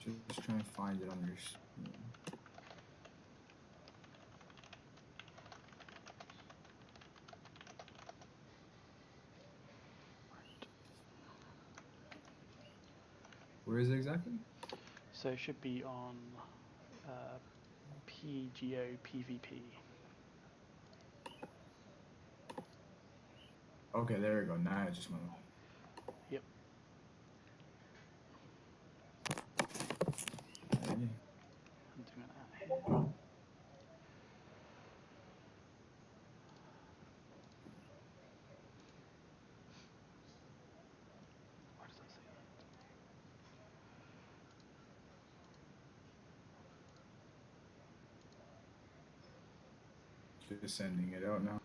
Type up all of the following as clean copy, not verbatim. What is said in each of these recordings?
Just trying to find it on your screen. Where is it exactly? So it should be on PGO PvP. Okay, there we go. Now I just went. Yep. Okay. I'm doing it out here. Where does that say that? Just sending it out now.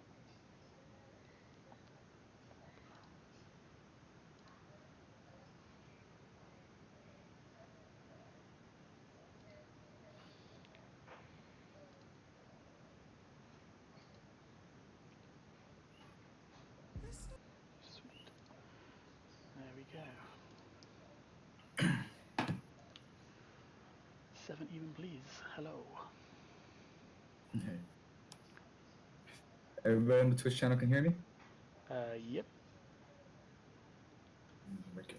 Sweet. There we go. 7 even, please. Hello. Okay. Everybody on the Twitch channel can hear me? Yep. Wicked.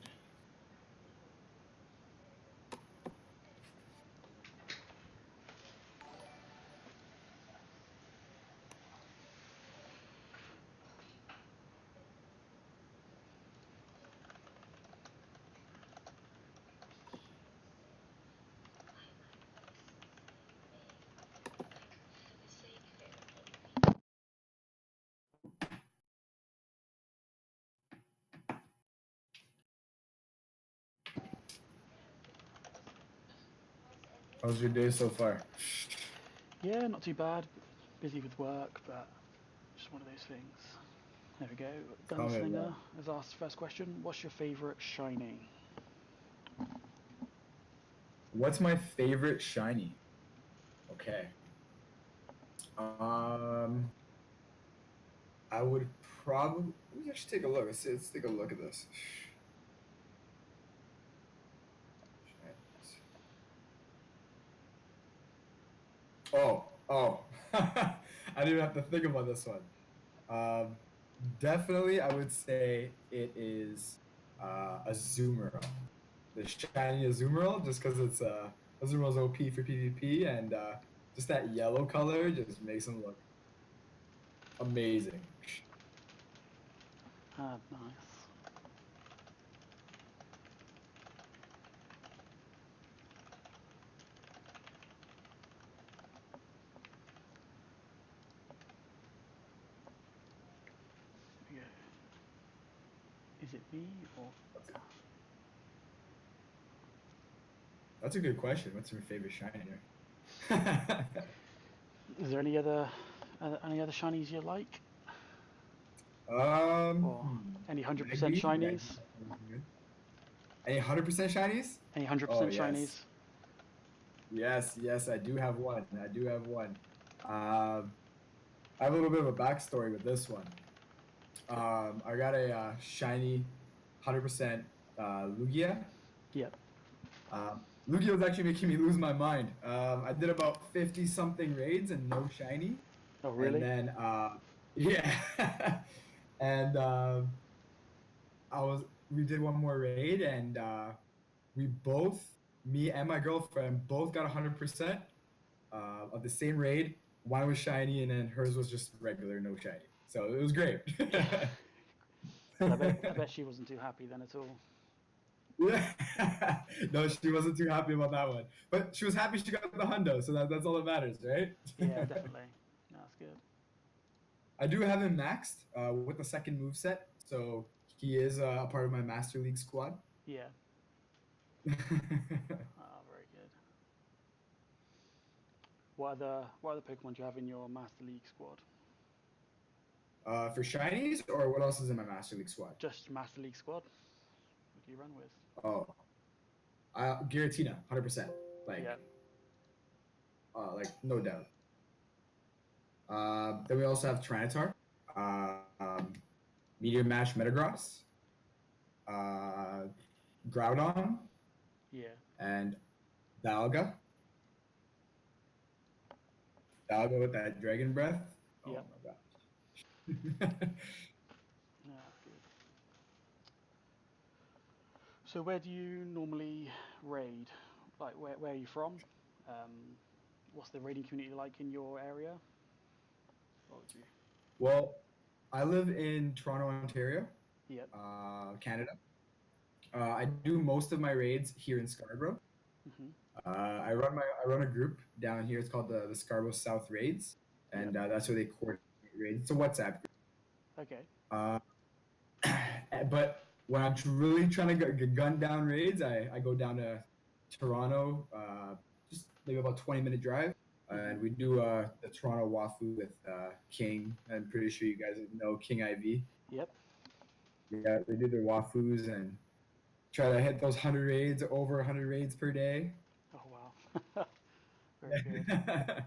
How's your day so far? Yeah, not too bad. Busy with work, but just one of those things. There we go. Gunslinger has asked the first question. What's your favourite shiny? What's my favorite shiny? Okay. I would probably. Let me actually take a look. Let's take a look at this. Oh. I didn't even have to think about this one. Definitely, I would say it is Azumarill. The shiny Azumarill, just because it's Azumarill's OP for PvP, and just that yellow color just makes him look amazing. Ah, nice. There we go. Is it me or? That's a good question. What's your favorite shiny? Is there any other shinies you like? Um, Or any 100% Magby. shinies? Any 100% shinies? Any 100% Oh, shinies? Yes, I do have one. I have a little bit of a backstory with this one. I got a shiny 100% Lugia. Yep. Lugia was actually making me lose my mind. I did about 50 something raids and no shiny. Oh, really? And then, yeah. And we did one more raid, and me and my girlfriend, both got 100% of the same raid. One was shiny, and then hers was just regular, no shiny. So it was great. I bet she wasn't too happy then at all. Yeah. No, she wasn't too happy about that one. But she was happy she got the hundo, so that's all that matters, right? Yeah, definitely. No, that's good. I do have him maxed with the second move set, so he is a part of my Master League squad. Yeah. Very good. What other Pokemon do you have in your Master League squad? For shinies, or what else is in my Master League squad? Just Master League squad. What do you run with? Oh, Giratina, 100%. Yeah. Like no doubt. Then we also have Tyranitar, Meteor Mash Metagross, Groudon, Yeah. and Dalga. Dalga with that dragon breath. Oh Yep. my gosh. Yeah, good. So where do you normally raid? Like where are you from? Um, what's the raiding community like in your area? What would you? Well, I live in Toronto, Ontario, Yep. Canada. I do most of my raids here in Scarborough. Mhm. I run a group down here. It's called the Scarborough South Raids, Yep. and that's where they coordinate raids. It's a WhatsApp group. Okay. Uh, but when I'm really trying to gun down raids, I go down to Toronto, just maybe about 20-minute drive, Mhm. and we do the Toronto Wafu with King. I'm pretty sure you guys know King IV. Yep. Yeah, they do their Wafus and try to hit those 100 raids, over 100 raids per day. Oh wow. Very good.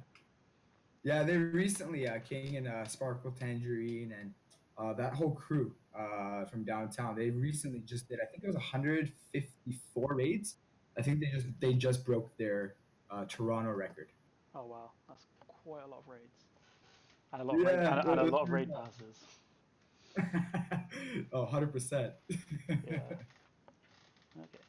Yeah, they recently King and Sparkle Tangerine and that whole crew from downtown. They recently just did. I think it was 154 raids. I think they just broke their Toronto record. Oh wow, that's quite a lot of raids, and a lot of raid Yeah, and a that's lot of pretty raid cool. passes. Oh, 100%. Yeah. Okay.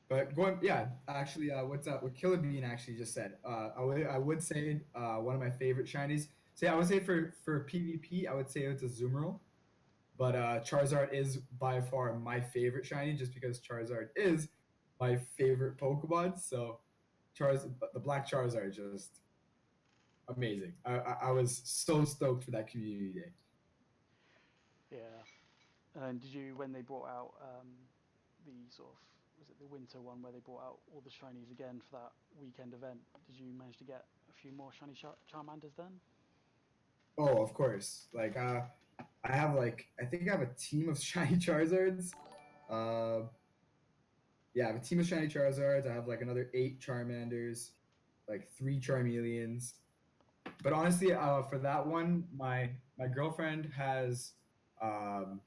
But going, yeah, actually, what's up? What Killer Bean actually just said. I would say one of my favorite shinies. So yeah, I would say for PvP, I would say it's a Zoomerl. But Charizard is by far my favorite shiny, just because Charizard is my favorite Pokemon. So the Black Charizard, just amazing. I was so stoked for that community day. Yeah. And did you, when they brought out the sort of, was it the winter one where they brought out all the shinies again for that weekend event? Did you manage to get a few more shiny Charmanders then? Oh, of course. Like I have I think I have a team of shiny Charizards. Uh, yeah, I have a team of shiny Charizards. I have like another 8 Charmanders, like 3 Charmeleons. But honestly, for that one, my girlfriend has um,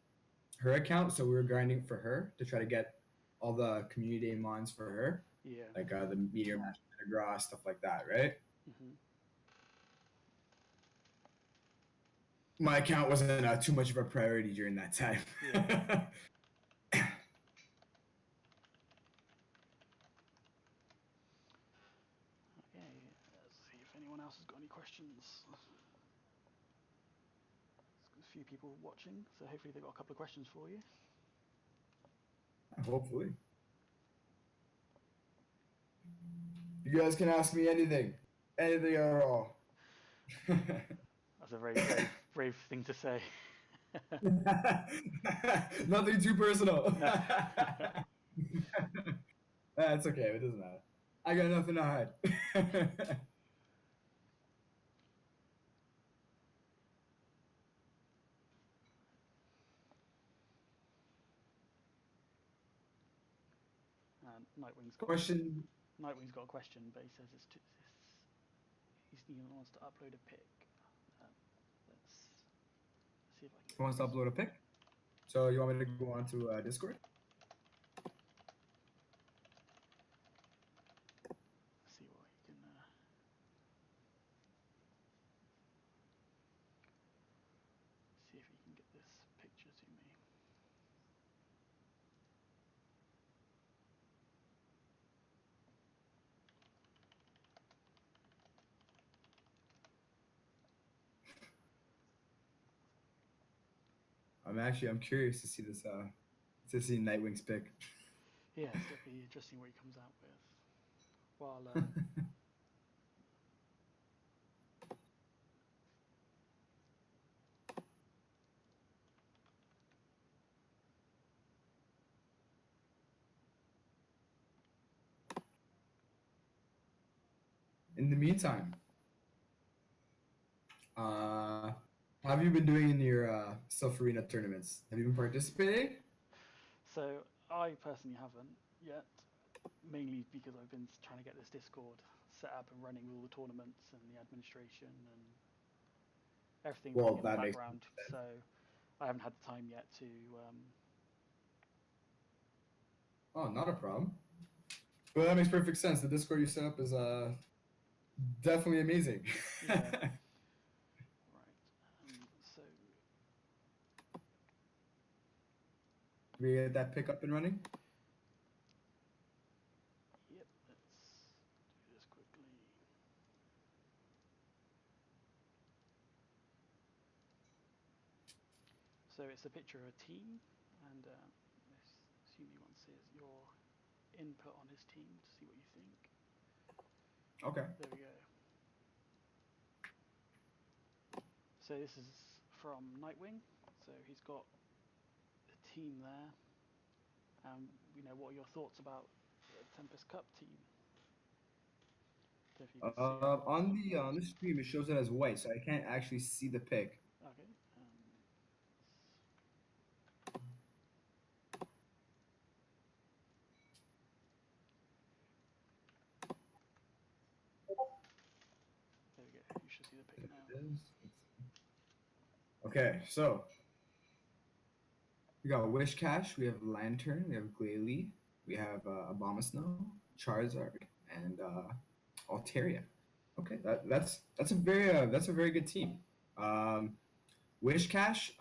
her account, so we were grinding for her to try to get all the community day mons for her, Yeah. like the Meteor Mash, Metagross, stuff like that, right? Mhm. My account wasn't too much of a priority during that time. Yeah. Okay. Let's see if anyone else has got any questions. There's a few people watching, so hopefully they've got a couple of questions for you. Hopefully, you guys can ask me anything, anything at all. That's a very brave thing to say. Nothing too personal. No. That's okay. It doesn't matter. I got nothing to hide. Nightwing's got Question. Nightwing's got a question, but he says he wants to upload a pic. Um, let's see if I can Who get wants to this. upload a pic? So you want me to go on to Discord? See what he can. See if he can get this picture to me. I'm curious to see this to see Nightwing's pic. Yes, it'll be interesting what he comes out with. While In the meantime, uh, how have you been doing in your Self Arena tournaments? Have you been participating? so I personally haven't yet, mainly because I've been trying to get this Discord set up and running with all the tournaments and the administration and everything running Well, in the that makes background. sense. So I haven't had the time yet to Oh, not a problem. But that makes perfect sense. The Discord you set up is definitely amazing. Yeah. Right. So Do we get that pick up and running? yep. Let's do this quickly. So it's a picture of a team, and I assume you want to see your input on his team to see what you think. Okay. There we go. So this is from Nightwing. So he's got a team there. What are your thoughts about the Tempest Cup team? Don't know if you can see it On the stream, it shows it as white, so I can't actually see the pick. Okay. There we go. You should see the pick now. There it is. Okay, so we got Wish Cash, we have Lantern, we have Glalie, we have Abomasnow, Charizard, and Altaria. Okay, that's a very good team. Um, Wish Cash,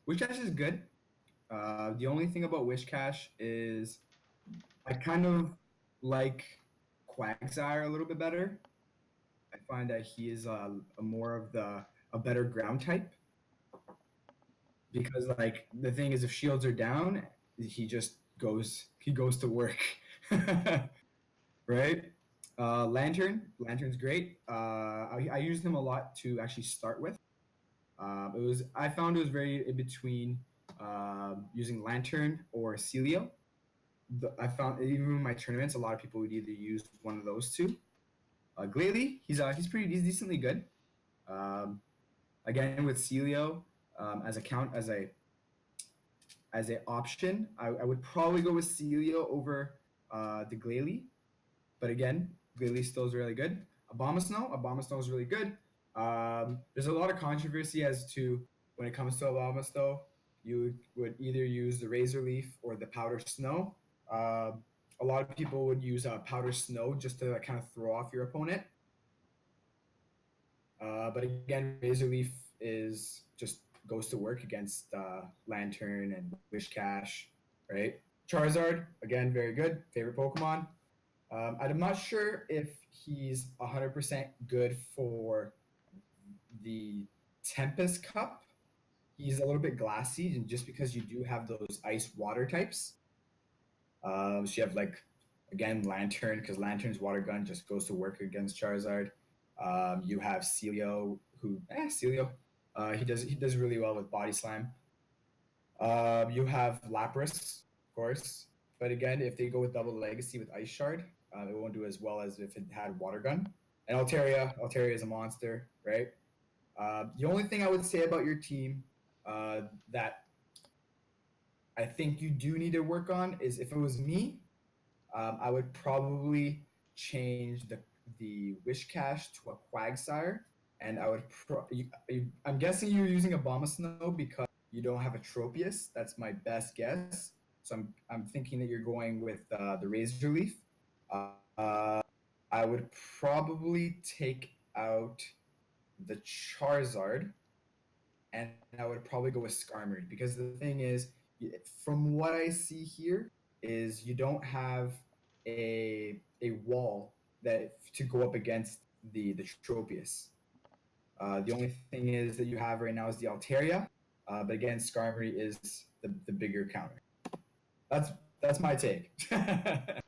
Wish Cash is good. The only thing about Wish Cash is I kind of like Quagsire a little bit better. I find that he is a more of a better ground type because like the thing is if shields are down, he goes to work. Right? Lantern's great. I used him a lot to actually start with. I found it was very in between using Lantern or Celio. I found even in my tournaments, a lot of people would either use one of those two. Glalie, he's decently good. Um, Again with Celio as a count as a option, I would probably go with Celio over the Glalie. But again, Glalie still is really good. Abomasnow is really good. There's a lot of controversy as to when it comes to Abomasnow. You would either use the Razor Leaf or the Powder Snow. A lot of people would use Powder Snow just to kind of throw off your opponent. But again, Razor Leaf is just goes to work against Lantern and Wish Cash, right? Charizard, again, very good. Favorite Pokemon. I'm not sure if he's 100% good for the Tempest Cup. He's a little bit glassy, and just because you do have those ice water types, so you have like again Lantern because Lantern's water gun just goes to work against Charizard. You have Celio, Celio, he does really well with Body Slam. You have Lapras, of course, but again, if they go with Double Legacy with Ice Shard, it won't do as well as if it had Water Gun. And Altaria is a monster, right? The only thing I would say about your team that I think you do need to work on is if it was me, I would probably change the Wish Cash to a Quagsire, and I would. I'm guessing you're using a Abomasnow because you don't have a Tropius. That's my best guess. So I'm thinking that you're going with the Razor Leaf. Uh, I would probably take out the Charizard, and I would probably go with Skarmory because the thing is, from what I see here, is you don't have a wall that to go up against the Tropius. The only thing is that you have right now is the Altaria, but again, Skarmory is the bigger counter. That's that's my take. Okay.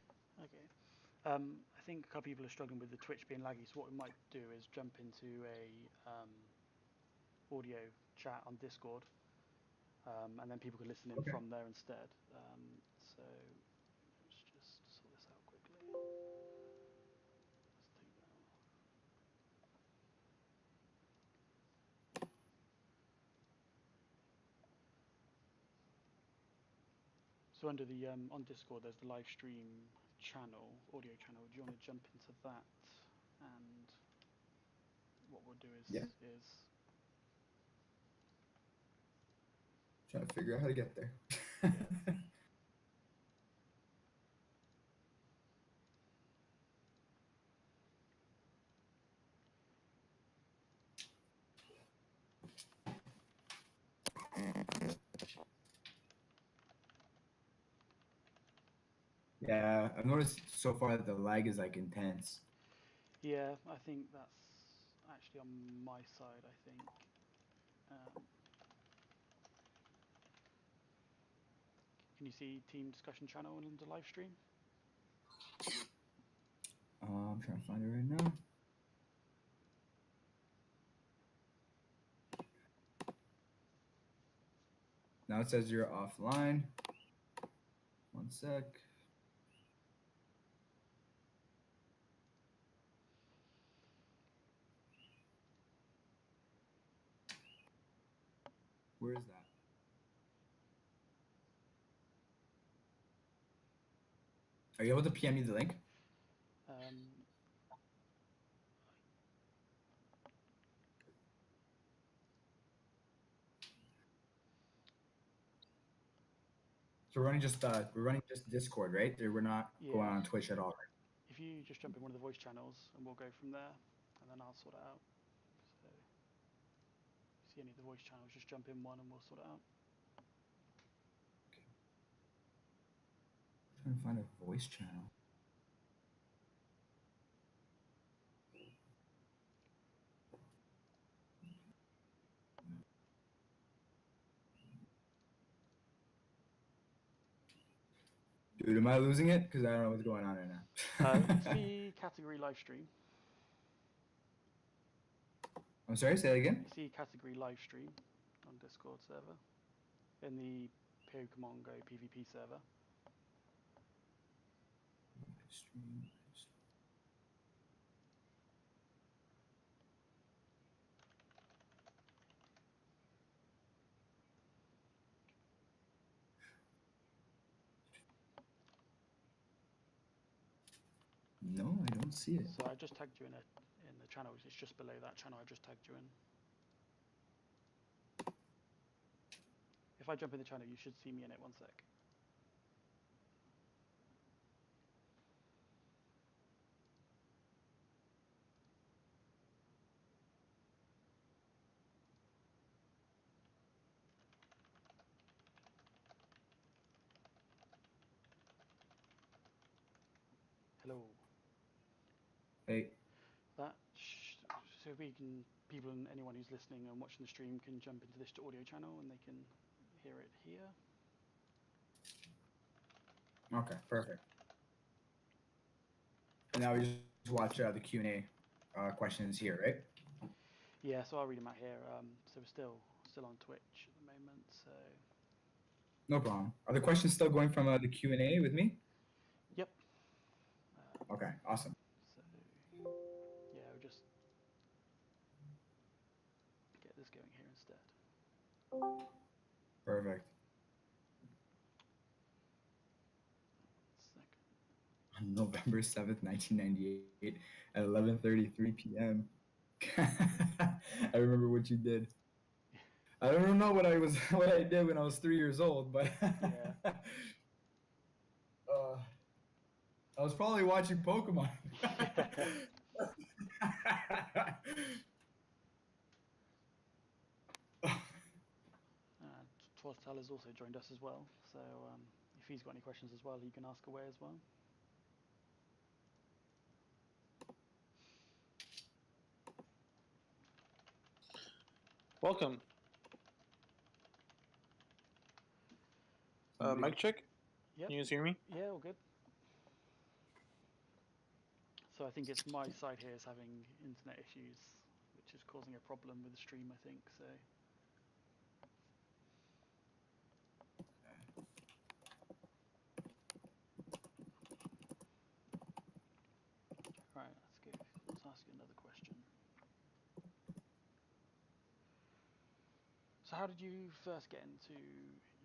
I think a couple people are struggling with the Twitch being laggy, so what we might do is jump into a audio chat on Discord, and then people can listen in Okay. from there instead. So let's just sort this out quickly. Let's take that off. So under the on Discord, there's the live stream channel, audio channel. Do you want to jump into that? And what we'll do Yeah. is Trying to figure out how to get there. yeah. Yeah, I've noticed so far that the lag is like intense. Yeah, I think that's actually on my side. I think. Um, can you see team discussion channel in the live stream? I'm trying to find it right now. Now it says you're offline. One sec. Where is that? Are you able to PM me the link? Um, So we're running just Discord, right? We're not going yeah, on Twitch at all, right? if you just jump in one of the voice channels and we'll go from there, and then I'll sort it out. So, see any of the voice channels, just jump in one and we'll sort it out. I'm trying to find a voice channel. Dude, am I losing it? Because I don't know what's going on right now. See category live stream. I'm sorry, say it again. You see category live stream on Discord server in the Pokemon Go PvP server. Stream. No, I don't see it. So I just tagged you in the channel. It's just below that channel. I just tagged you in. If I jump in the channel, you should see me in it. One sec. Hello. Hey. So we can, people and anyone who's listening and watching the stream can jump into this audio channel and they can hear it here. Okay, perfect. And now we just watch the Q&A questions here, right? Yeah, so I'll read them out here. So we're still on Twitch at the moment. So No problem. Are the questions still going from the Q&A with me? yep. Okay, awesome. So yeah, we'll just get this going here instead. Perfect. On November 7th, 1998 at 11:33 p.m. I remember what you did. I don't know what I did when I was 3 years old, but Yeah. I was probably watching Pokemon. Yeah. Torkoal has also joined us as well. So if he's got any questions as well, he can ask away as well. Welcome. Mic check. Yep. Can you guys hear me? Yeah, all good. So I think it's my side here is having internet issues, which is causing a problem with the stream, I think. So right, let's ask you another question. So how did you first get into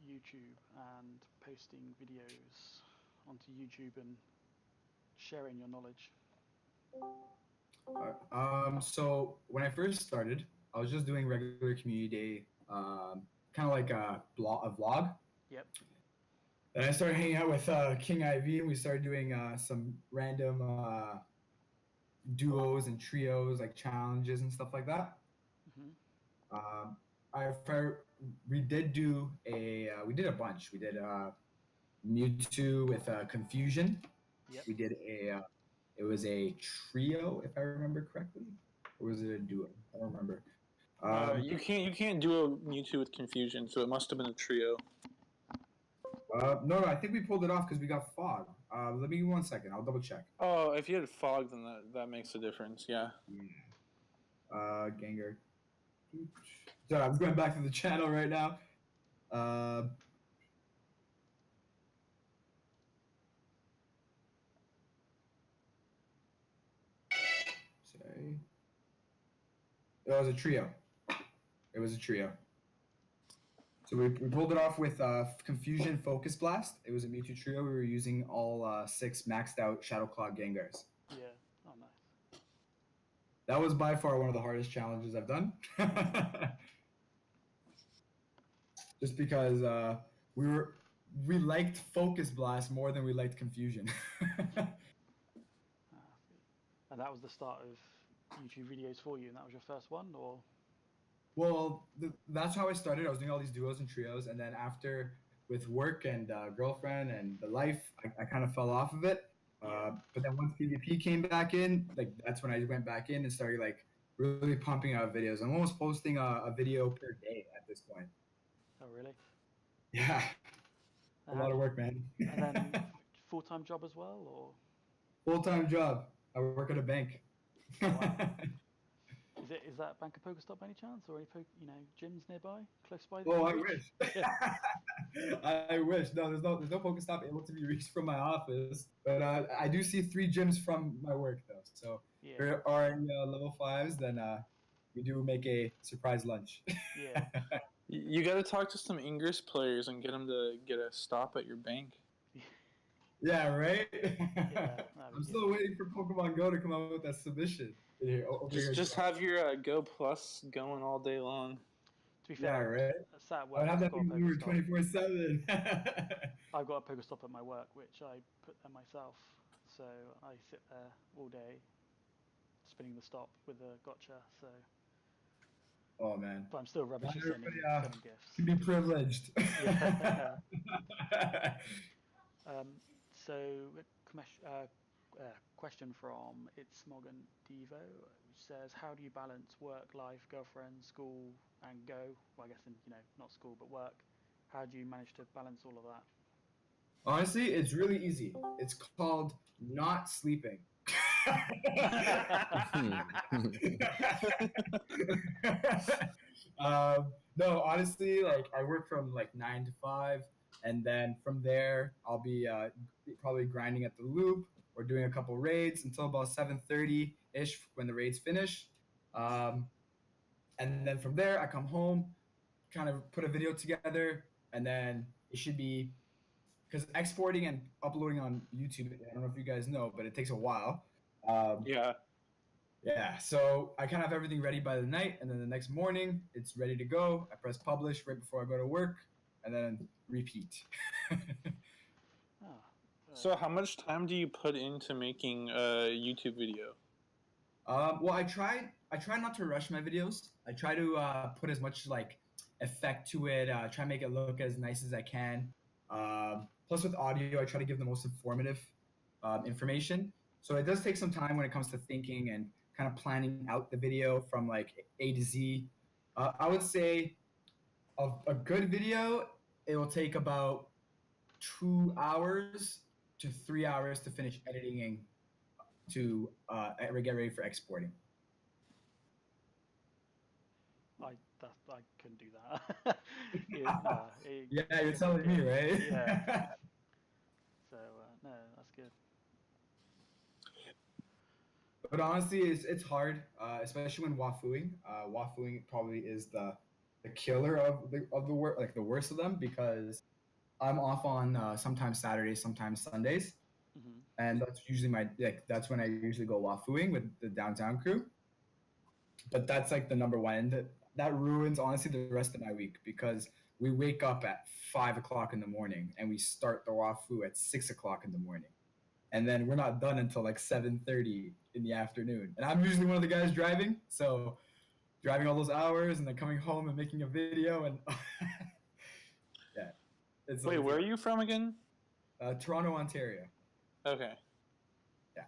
YouTube and posting videos onto YouTube and sharing your knowledge? So when I first started, I was just doing regular community day, kind of like a vlog. Yep. And I started hanging out with King IV, and we started doing some random duos and trios, like challenges and stuff like that. Mm-hmm. Um, I we did do we did a bunch. We did Mewtwo with Confusion. Yep. We did it was a trio, if I remember correctly, or was it a duo? I don't remember. You can't do a Mewtwo with Confusion, so it must have been a trio. No, I think we pulled it off because we got Fog. Let me give me 1 second. I'll double check. Oh, if you had Fog, then that makes a difference. Yeah. Gengar. Sorry, I'm going back to the channel right now. Sorry. It was a trio. So we pulled it off with Confusion Focus Blast. It was a Mewtwo trio. We were using all 6 maxed out Shadow Claw Gengars. Yeah. Oh, nice. That was by far one of the hardest challenges I've done. Just because we liked Focus Blast more than we liked Confusion. And that was the start of YouTube videos for you, and that was your first one, or? Well, that's how I started. I was doing all these duos and trios, and then after, with work and girlfriend and the life, I kind of fell off of it. But then once PvP came back in, like that's when I went back in and started like really pumping out videos. I'm almost posting a video per day at this point. Oh, really? Yeah, a lot of work, man. And then full-time job as well, or? Full-time job. I work at a bank. Oh, wow. Is that Bank of Pokestop by any chance, or any gyms nearby, close by? Oh, I wish. I wish. No, there's no Pokestop able to be reached from my office, but I do see 3 gyms from my work though. So if there are any level 5s, then we do make a surprise lunch. Yeah. You got to talk to some Ingress players and get them to get a stop at your bank. Yeah, right? Yeah, I'm still waiting for Pokemon Go to come out with that submission. Just have your Go Plus going all day long. To be fair, I would have that thing 24/7. I've got a Pokestop at my work, which I put there myself. So I sit there all day, spinning the stop with a gotcha. So. Oh man. But I'm still rubbish at sending gifts. Can be privileged. Yeah. So, question from It's Smogan Devo, which says, how do you balance work, life, girlfriend, school, and go? Well, I guess not school, but work. How do you manage to balance all of that? Honestly, it's really easy. It's called not sleeping. No, honestly, like I work from like 9 to 5, and then from there I'll be probably grinding at the loop or doing a couple raids until about 7:30 ish when the raids finish, and then from there I come home, kind of put a video together, and then it should be, because exporting and uploading on YouTube, I don't know if you guys know, but it takes a while. Yeah, so I kind of have everything ready by the night, and then the next morning it's ready to go. I press publish right before I go to work, and then repeat. So how much time do you put into making a YouTube video? Well, I try not to rush my videos. I try to put as much like effect to it. Try to make it look as nice as I can. Plus, with audio, I try to give the most informative information. So it does take some time when it comes to thinking and kind of planning out the video from like A to Z. I would say a good video, it will take about 2 hours to 3 hours to finish editing to get ready for exporting. I couldn't do that. Yeah, you're telling me, right? Yeah. So no, that's good. But honestly, it's hard, especially when wafuing. Wafuing probably is the killer of the work, like the worst of them, because I'm off on sometimes Saturdays, sometimes Sundays, and that's usually that's when I usually go wafuing with the downtown crew. But that's like the number one, and that ruins honestly the rest of my week, because we wake up at 5 o'clock in the morning and we start the wafu at 6 o'clock in the morning, and then we're not done until like 7:30 in the afternoon. And I'm usually one of the guys driving, so driving all those hours and then coming home and making a video and yeah. Wait, where are you from again? Toronto, Ontario. Okay. Yeah.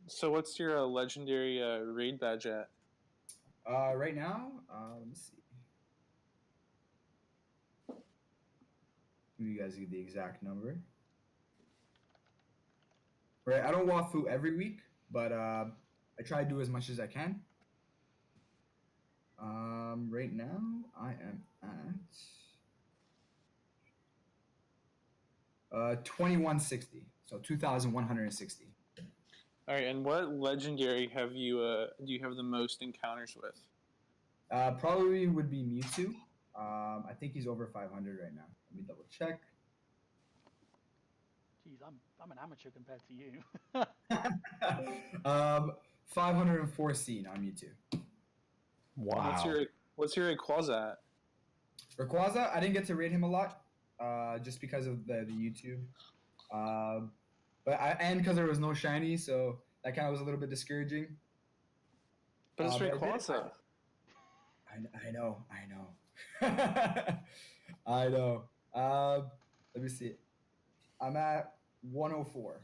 So what's your legendary raid badge at? Right now, let me see. You guys get the exact number. Right, I don't wafu every week, but I try to do as much as I can. Right now I am at 2160, so 2160. All right, and what legendary have you do you have the most encounters with? Probably would be Mewtwo. I think he's over 500 right now. Let me double check. Jeez, I'm an amateur compared to you. 504 scene on Mewtwo. Wow. What's your Rayquaza at? Rayquaza, I didn't get to rate him a lot, just because of the YouTube. And because there was no shiny, so that kind of was a little bit discouraging. But it's But Rayquaza. I know. I know. Let me see. I'm at 104.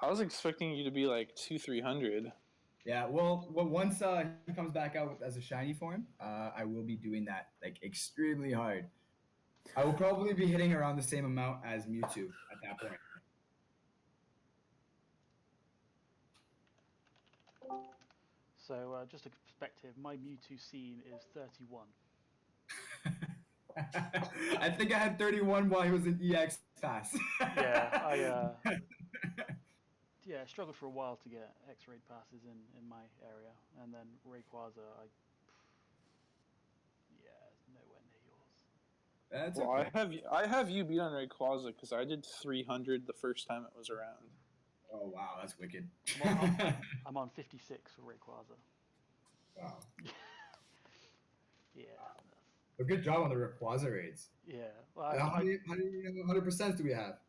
I was expecting you to be like 200-300. Yeah, well, once he comes back out as a shiny form, I will be doing that like extremely hard. I will probably be hitting around the same amount as Mewtwo at that point. So just a perspective, my Mewtwo scene is 31. I think I had 31 while he was in EX Pass. Yeah, I struggled for a while to get X-raid passes in my area, and then Rayquaza, nowhere near yours. That's Well, okay. I have you beat on Rayquaza because I did 300 the first time it was around. Oh wow, that's wicked. I'm on 56 for Rayquaza. Wow. Yeah. A good job on the Rayquaza raids. Yeah. Well, How many 100% do we have?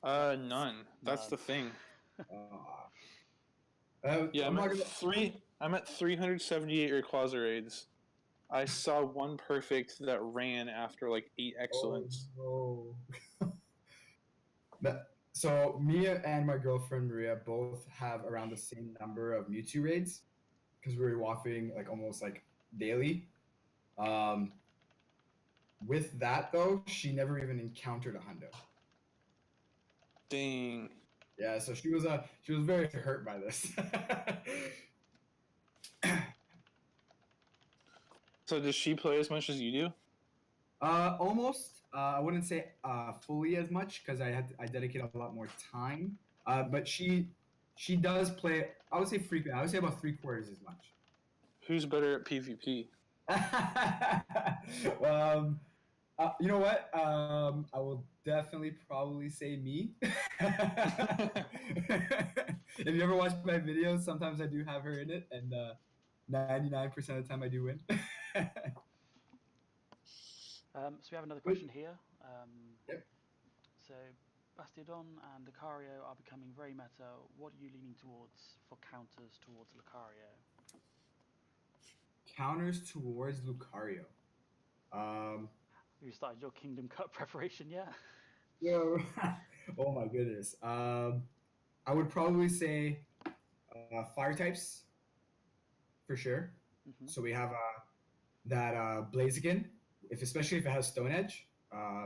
None. That's the thing. Yeah, I'm at 378 Rayquaza raids. I saw one perfect that ran after like 8 excellence. Oh no. So me and my girlfriend Maria both have around the same number of Mewtwo raids because we were waffing like almost like daily. With that though, she never even encountered a hundo. Dang. Yeah, so she was very hurt by this. So does she play as much as you do? Almost. I wouldn't say fully as much because I dedicate a lot more time. But she does play. I would say frequent. I would say about 3/4 as much. Who's better at PvP? You know what? I will definitely probably say me. If you ever watch my videos, sometimes I do have her in it, and 99% of the time I do win. So we have another question here. Yep. So Bastiodon and Lucario are becoming very meta. What are you leaning towards for counters towards Lucario? Counters towards Lucario. Have you started your Kingdom Cup preparation yet? Yo, oh my goodness. I would probably say fire types for sure. Mm-hmm. So we have that Blaziken, especially if it has Stone Edge,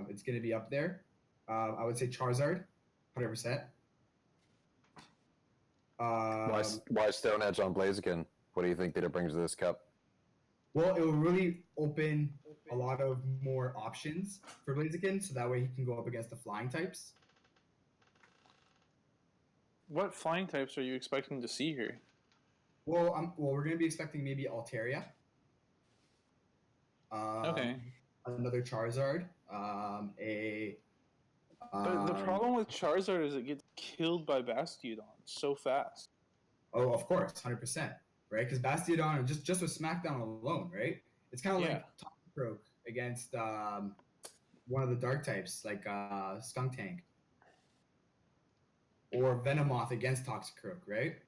it's going to be up there. I would say Charizard, 100%. Why Stone Edge on Blaziken? What do you think that it brings to this cup? Well, it will really open a lot of more options for Blaziken, so that way he can go up against the flying types. What flying types are you expecting to see here? Well, we're going to be expecting maybe Altaria. Okay. Another Charizard. But the problem with Charizard is it gets killed by Bastiodon so fast. Oh, of course, 100%, right? Because Bastiodon, just with SmackDown alone, right? It's kind of like Toxicroak against one of the dark types, like Skuntank. Or Venomoth against Toxicroak, right?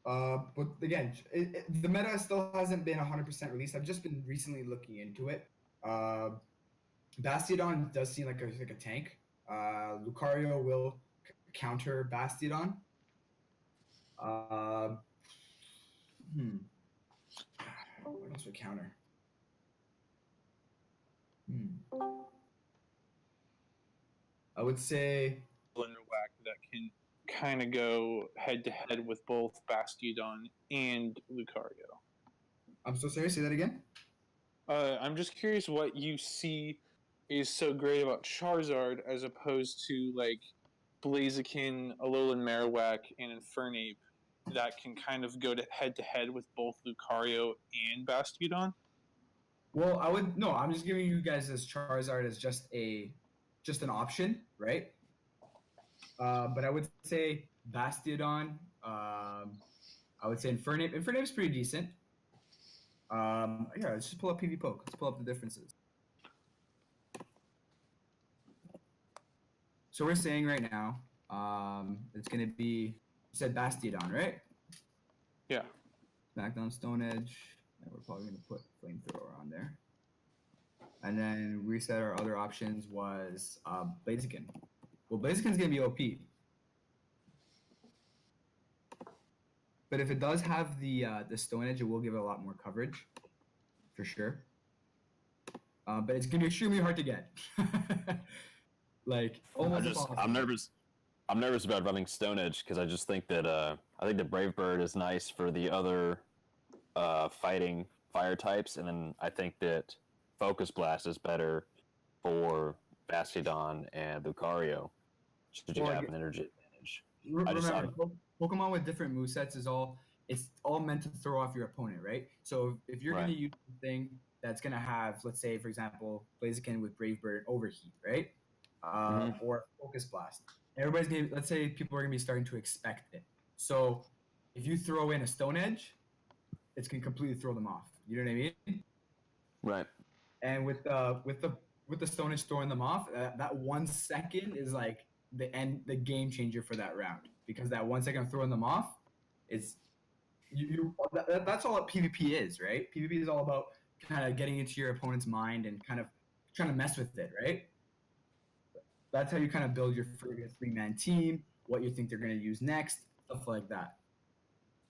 But again, the meta still hasn't been 100% released. I've just been recently looking into it. Bastiodon does seem like a tank. Lucario will counter Bastiodon. Uh, What else would counter? I would say Whack that can kind of go head to head with both Bastiodon and Lucario. I'm so sorry. Say that again. I'm just curious what you see is so great about Charizard as opposed to like Blaziken, Alolan Marowak, and Infernape that can kind of go to head with both Lucario and Bastiodon. Well, I'm just giving you guys this Charizard as just an option, right? But I would say Bastiodon. I would say Infernape. Infernape's pretty decent. Yeah, let's just pull up PvPoke. Let's pull up the differences. So we're saying right now, it's gonna be, you said Bastiodon, right? Yeah. Smackdown, Stone Edge, and we're probably gonna put Flamethrower on there. And then we said our other options was Blaziken. Well, Blaziken's gonna be OP. But if it does have the Stone Edge, it will give it a lot more coverage, for sure. But it's gonna be extremely hard to get. Like almost impossible. I'm nervous about running Stone Edge because I just think that I think the Brave Bird is nice for the other fighting fire types, and then I think that Focus Blast is better for Bastiodon and Lucario. Should you have an energy advantage? Remember, Pokemon with different movesets it's all meant to throw off your opponent, right? So if you're going to use something that's going to have, let's say, for example, Blaziken with Brave Bird Overheat, right? Or Focus Blast. Let's say people are going to be starting to expect it. So if you throw in a Stone Edge, it's going to completely throw them off. You know what I mean? Right. And with the Stone Edge throwing them off, that 1 second is like the game changer for that round, because that 1 second of throwing them off is that's all that PvP is, right? PvP is all about kind of getting into your opponent's mind and kind of trying to mess with it, right? That's how you kind of build your three-man team, what you think they're going to use next, stuff like that.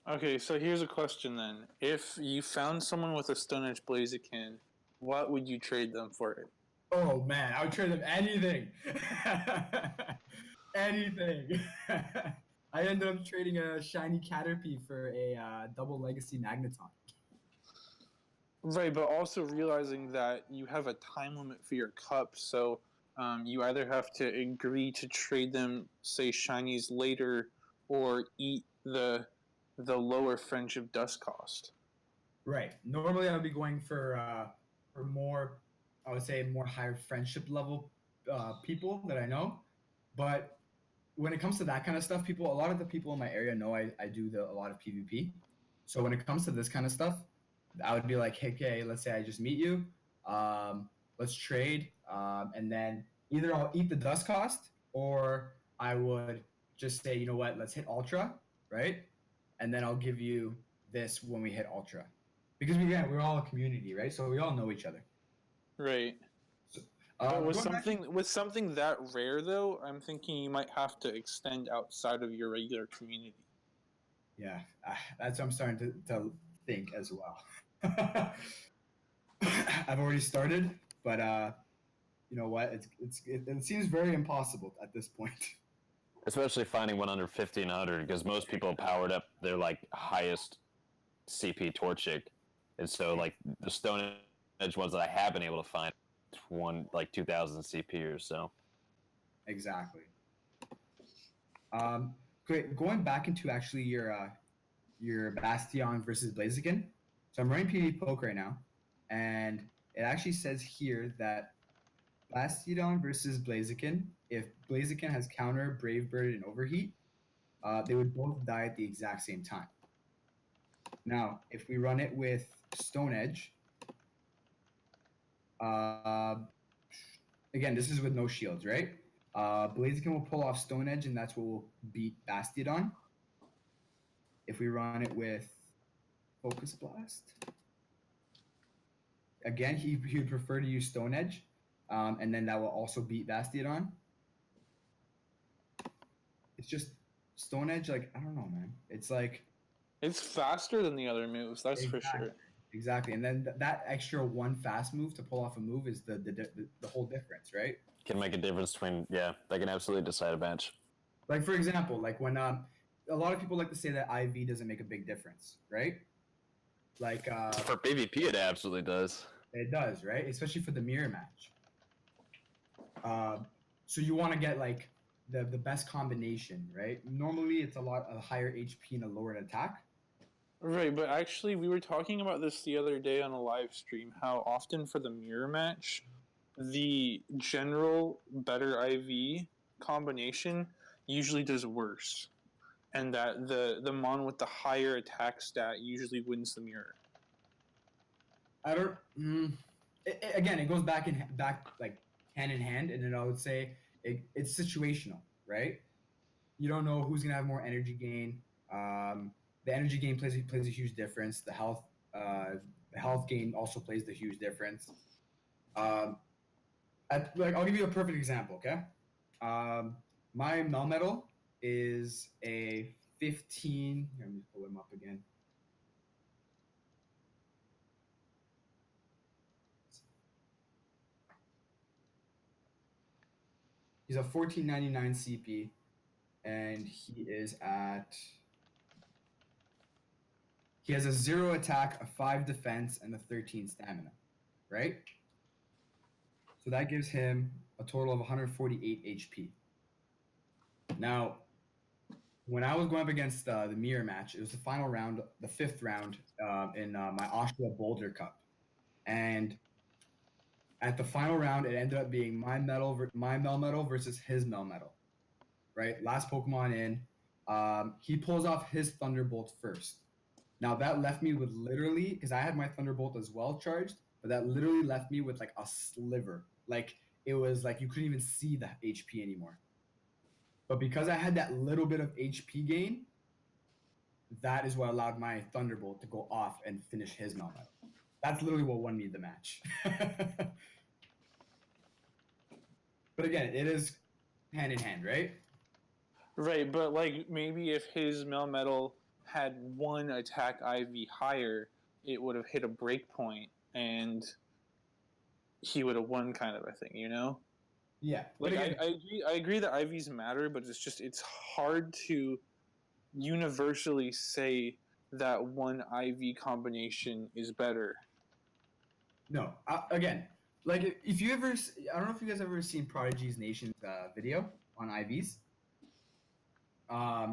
Okay, so here's a question then. If you found someone with a Stone Edge Blaziken, what would you trade them for it? Oh man, I would trade them anything. Anything. I ended up trading a shiny Caterpie for a double legacy Magneton. Right, but also realizing that you have a time limit for your cup, so you either have to agree to trade them, say, shinies later, or eat the lower friendship dust cost. Right. Normally, I would be going for more, I would say, more higher friendship level people that I know, but when it comes to that kind of stuff, a lot of the people in my area know I do a lot of PvP. So when it comes to this kind of stuff, I would be like, hey, okay, let's say I just meet you, let's trade, and then either I'll eat the dust cost, or I would just say, you know what, let's hit Ultra, right? And then I'll give you this when we hit Ultra, because we're all a community, right? So we all know each other. Right. So, but with something that rare, though, I'm thinking you might have to extend outside of your regular community. Yeah, that's what I'm starting to think as well. I've already started, but you know what? It seems very impossible at this point. Especially finding one under 1,500, because most people powered up their like highest CP Torchic, and so like the Stone Edge ones that I have been able to find, one like 2,000 CP or so. Exactly. Great. Going back into actually your Bastion versus Blaziken. So I'm running PvPoke right now, and it actually says here that Bastion versus Blaziken, if Blaziken has counter, Brave Bird, and Overheat, they would both die at the exact same time. Now, if we run it with Stone Edge, again, this is with no shields, right? Blaziken will pull off Stone Edge, and that's what will beat Bastiodon. If we run it with Focus Blast, again, he would prefer to use Stone Edge, and then that will also beat Bastiodon. It's just Stone Edge, like, I don't know, man. It's like It's faster than the other moves, that's for exactly, sure. exactly. And then that extra one fast move to pull off a move is the whole difference, right? Can make a difference between, yeah, they can absolutely decide a match. Like, for example, like when a lot of people like to say that IV doesn't make a big difference, right? Like For PvP, it absolutely does. it does, right? Especially for the mirror match. So you want to get like the best combination, right? Normally, it's a higher HP and a lower attack. Right, but actually, we were talking about this the other day on a live stream. How often for the mirror match, the general better IV combination usually does worse, and that the mon with the higher attack stat usually wins the mirror. I don't. Again, it goes back like hand in hand, and then I would say it's situational, right? You don't know who's gonna have more energy gain. The energy gain plays a huge difference. The health gain also plays the huge difference. Like I'll give you a perfect example, okay? My Melmetal is a 15. Let me pull him up again. He's a 1499 CP, and he has a 0 attack, a 5 defense, and a 13 stamina, right? So that gives him a total of 148 HP. Now, when I was going up against the mirror match, it was the final round, the 5th round in my Austria Boulder Cup, and at the final round, it ended up being my Melmetal versus his Melmetal, right? Last Pokemon in. He pulls off his Thunderbolt first. Now that left me with literally, because I had my Thunderbolt as well charged, but that literally left me with like a sliver. Like it was like you couldn't even see the HP anymore. But because I had that little bit of HP gain, that is what allowed my Thunderbolt to go off and finish his Melmetal. That's literally what won me the match. But again, it is hand in hand, right? Right, but like maybe if his Melmetal had one attack IV higher, it would have hit a break point and he would have won, kind of a thing, you know? Yeah. Like But again, I agree that IVs matter, but it's hard to universally say that one IV combination is better. no. Again, like if you ever, I don't know if you guys ever seen Prodigy's Nation's video on IVs.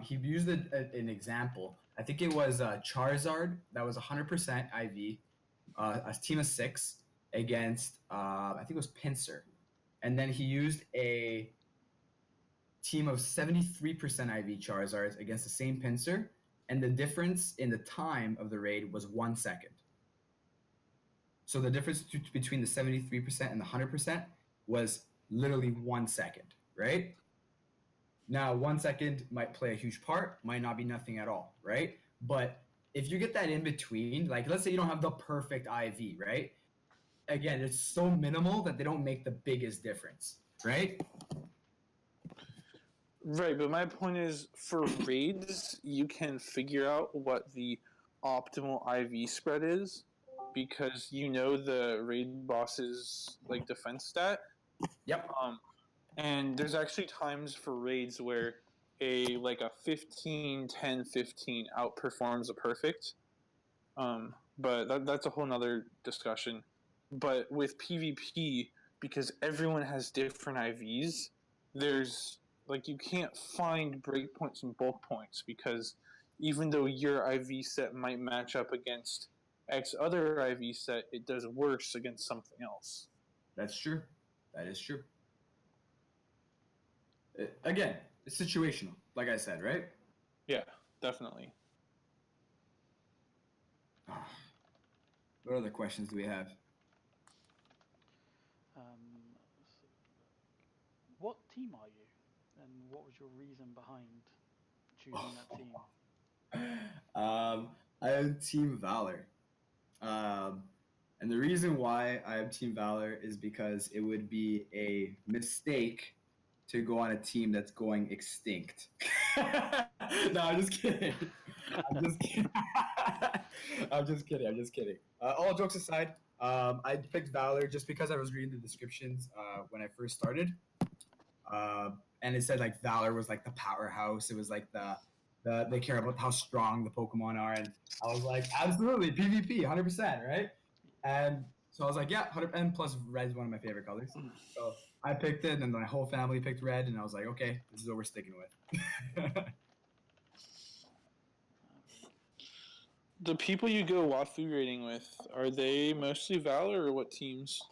He used an example. I think it was Charizard that was 100% IV, a team of 6 against I think it was Pinsir, and then he used a team of 73% IV Charizards against the same Pinsir, and the difference in the time of the raid was 1 second. So the difference between the 73% and the 100% was literally 1 second, right? Now, 1 second might play a huge part, might not be nothing at all, right? But if you get that in between, like let's say you don't have the perfect IV, right? Again, it's so minimal that they don't make the biggest difference, right? Right, but my point is for raids, you can figure out what the optimal IV spread is because you know the raid boss's like defense stat. Yep. And there's actually times for raids where a 15 10 15 outperforms a perfect. But that's a whole nother discussion. But with PvP, because everyone has different IVs, there's like you can't find breakpoints and bulk points because even though your IV set might match up against X other IV set, it does worse against something else. That's true. That is true. Again, it's situational, like I said, right? Yeah, definitely. What other questions do we have? What team are you, and what was your reason behind choosing that team? I am Team Valor. And the reason why I have Team Valor is because it would be a mistake to go on a team that's going extinct. No, I'm just kidding. I'm just kidding. I'm just kidding. I'm just kidding. All jokes aside, I picked Valor just because I was reading the descriptions when I first started. And it said like Valor was like the powerhouse. It was like they care about how strong the Pokemon are, and I was like, absolutely PvP, 100%, right? And so I was like, yeah, 100. And plus, red is one of my favorite colors. So I picked it, and then my whole family picked red, and I was like, okay, this is what we're sticking with. The people you go Wafu rating with, are they mostly Valor or what teams?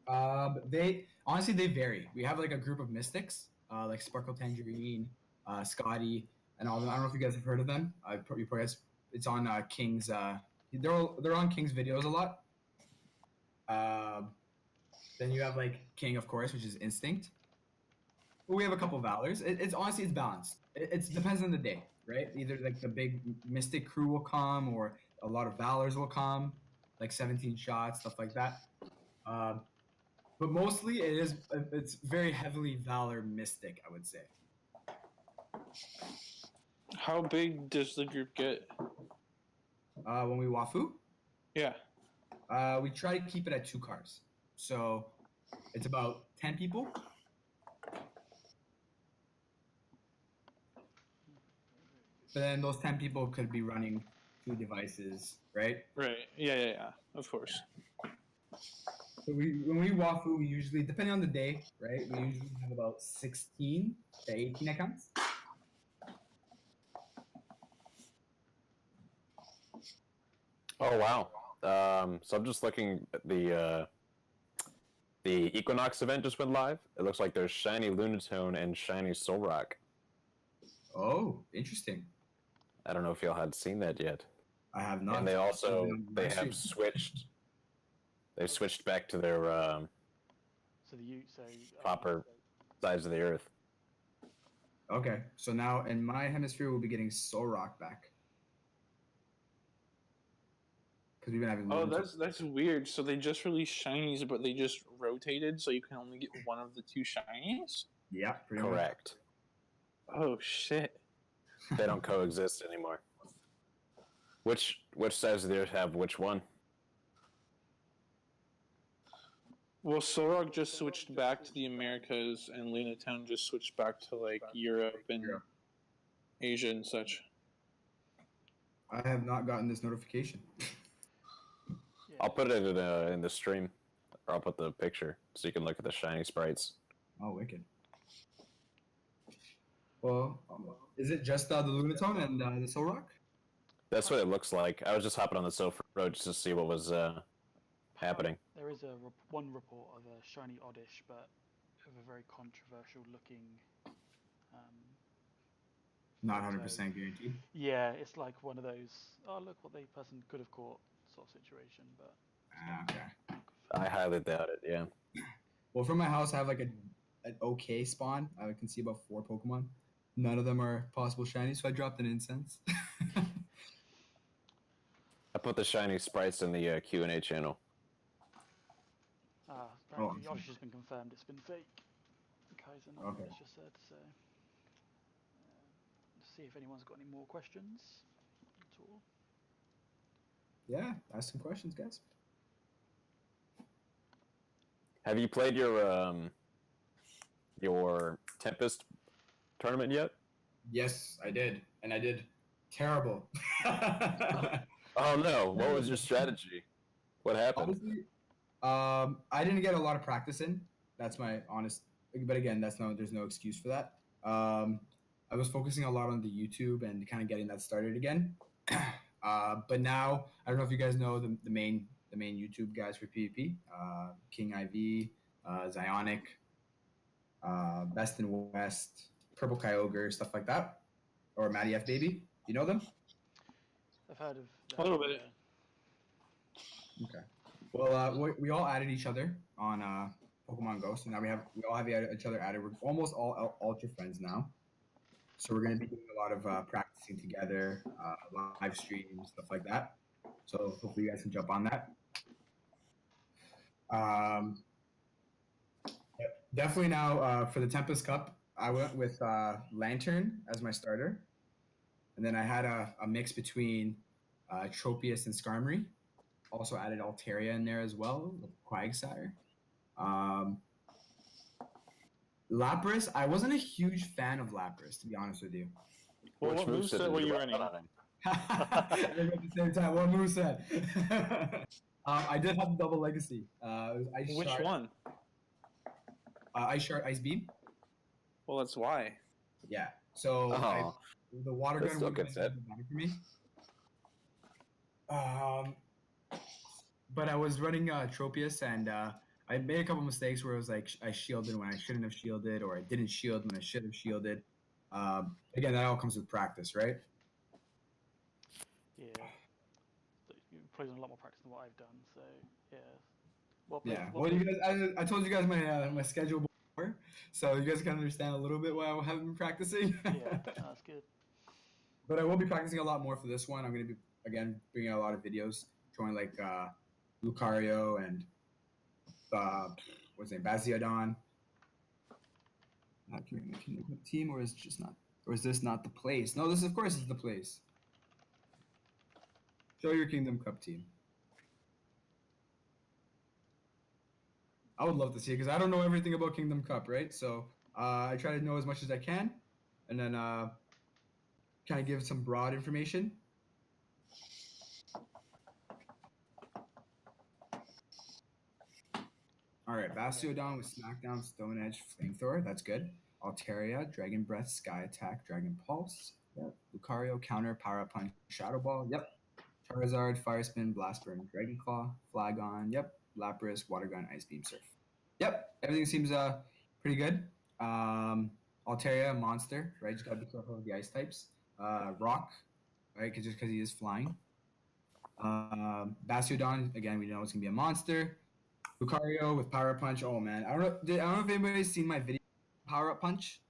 They honestly they vary. We have like a group of mystics, like Sparkle Tangerine, Scotty, and all of them. I don't know if you guys have heard of them. You probably it's on King's. They're on King's videos a lot. Then you have like King, of course, which is Instinct. But we have a couple Valors. It's honestly it's balanced. It depends on the day, right? Either like the big Mystic crew will come, or a lot of Valors will come, like 17 shots, stuff like that. Um, but mostly it's very heavily Valor Mystic, I would say. How big does the group get? When we wafu, Yeah. we try to keep it at 2 cars. So it's about 10 people. But then those 10 people could be running 2 devices, right? Right. Yeah. Of course. So when we wafu, we usually, depending on the day, right? We usually have about 16 to 18 accounts. Oh wow. So I'm just looking at the Equinox event just went live. It looks like there's shiny Lunatone and shiny Solrock. Oh, interesting. I don't know if y'all had seen that yet. I have not. And they have switched. They switched back to their proper sides of the Earth. Okay, so now in my hemisphere, we'll be getting Solrock back. Because we've been having. Oh, that's weird. So they just released shinies, but they just rotated, so you can only get one of the 2 shinies. Yeah, pretty correct. Much. Oh shit! They don't coexist anymore. Which sides of the Earth have which one? Well, Solrock just switched back to the Americas, and Lunatone just switched back to like Europe and Asia and such. I have not gotten this notification. I'll put it in the stream, or I'll put the picture so you can look at the shiny sprites. Oh, wicked. Well, is it just the Lunatone and the Solrock? That's what it looks like. I was just hopping on the Silph Road just to see what was happening. There is one report of a shiny Oddish, but of a very controversial looking. Not 100% guaranteed. Yeah, it's like one of those. Oh, look what the person could have caught sort of situation, but. Okay. I highly doubt it. Yeah. Well, from my house, I have like an okay spawn. I can see about 4 Pokemon. None of them are possible shiny, so I dropped an incense. I put the shiny sprites in the Q&A channel. Apparently the Oddish has been confirmed. It's been fake. Kaizen has just said so. Let's see if anyone's got any more questions at all. Yeah, ask some questions, guys. Have you played your Tempest tournament yet? Yes, I did, and I did terrible. Oh no! What was your strategy? What happened? Honestly, I didn't get a lot of practice in. That's my honest. But again, there's no excuse for that. I was focusing a lot on the YouTube and kind of getting that started again. But now I don't know if you guys know the main YouTube guys for PvP. King IV, Zionic, Best in West, Purple Kyogre, stuff like that, or Matty F Baby. You know them? I've heard of a little bit. Okay. Well, we all added each other on Pokemon Go, so now we all have each other added. We're almost all ultra friends now. So we're going to be doing a lot of practicing together, live streams, stuff like that. So hopefully you guys can jump on that. Um, Definitely now for the Tempest Cup, I went with Lantern as my starter. And then I had a mix between Tropius and Skarmory. Also added Altaria in there as well, with Quagsire. Um, Lapras, I wasn't a huge fan of Lapras, to be honest with you. Well, Which what moveset moveset were did you run running? on him? At the same time, what moveset? I did have the double legacy. Ice Which Shard, one? Ice Shard, Ice Beam. Well, that's why. Yeah. So Oh, the water that gun still would have gets been it. better for me. But I was running Tropius, and I made a couple mistakes where it was like I shielded when I shouldn't have shielded, or I didn't shield when I should have shielded. Again, that all comes with practice, right? Yeah. So you've probably done a lot more practice than what I've done. So yeah. Yeah. What Well, you guys, I told you guys my schedule before, so you guys can understand a little bit why I haven't been practicing. Yeah, that's good. But I will be practicing a lot more for this one. I'm going to be again bringing out a lot of videos showing like Lucario and what's his name, Baziodon. Not carrying the Kingdom Cup team, or is it just not? Or is this not the place? No, this of course is the place. Show your Kingdom Cup team. I would love to see it because I don't know everything about Kingdom Cup, right? So I try to know as much as I can, and then kind of give some broad information. All right, Bastiodon with Smackdown, Stone Edge, Flamethrower. That's good. Altaria, Dragon Breath, Sky Attack, Dragon Pulse. Yep. Lucario, Counter, Power Up Punch, Shadow Ball. Yep. Charizard, Fire Spin, Blast Burn, Dragon Claw, Flygon. Yep. Lapras, Water Gun, Ice Beam, Surf. Yep. Everything seems pretty good. Altaria, Monster, right? Just gotta be careful with the ice types. Rock, right? Just because he is flying. Bastiodon, again, we know it's gonna be a monster. Lucario with Power Up Punch. Oh man, I don't know if anybody's seen my video Power Up Punch.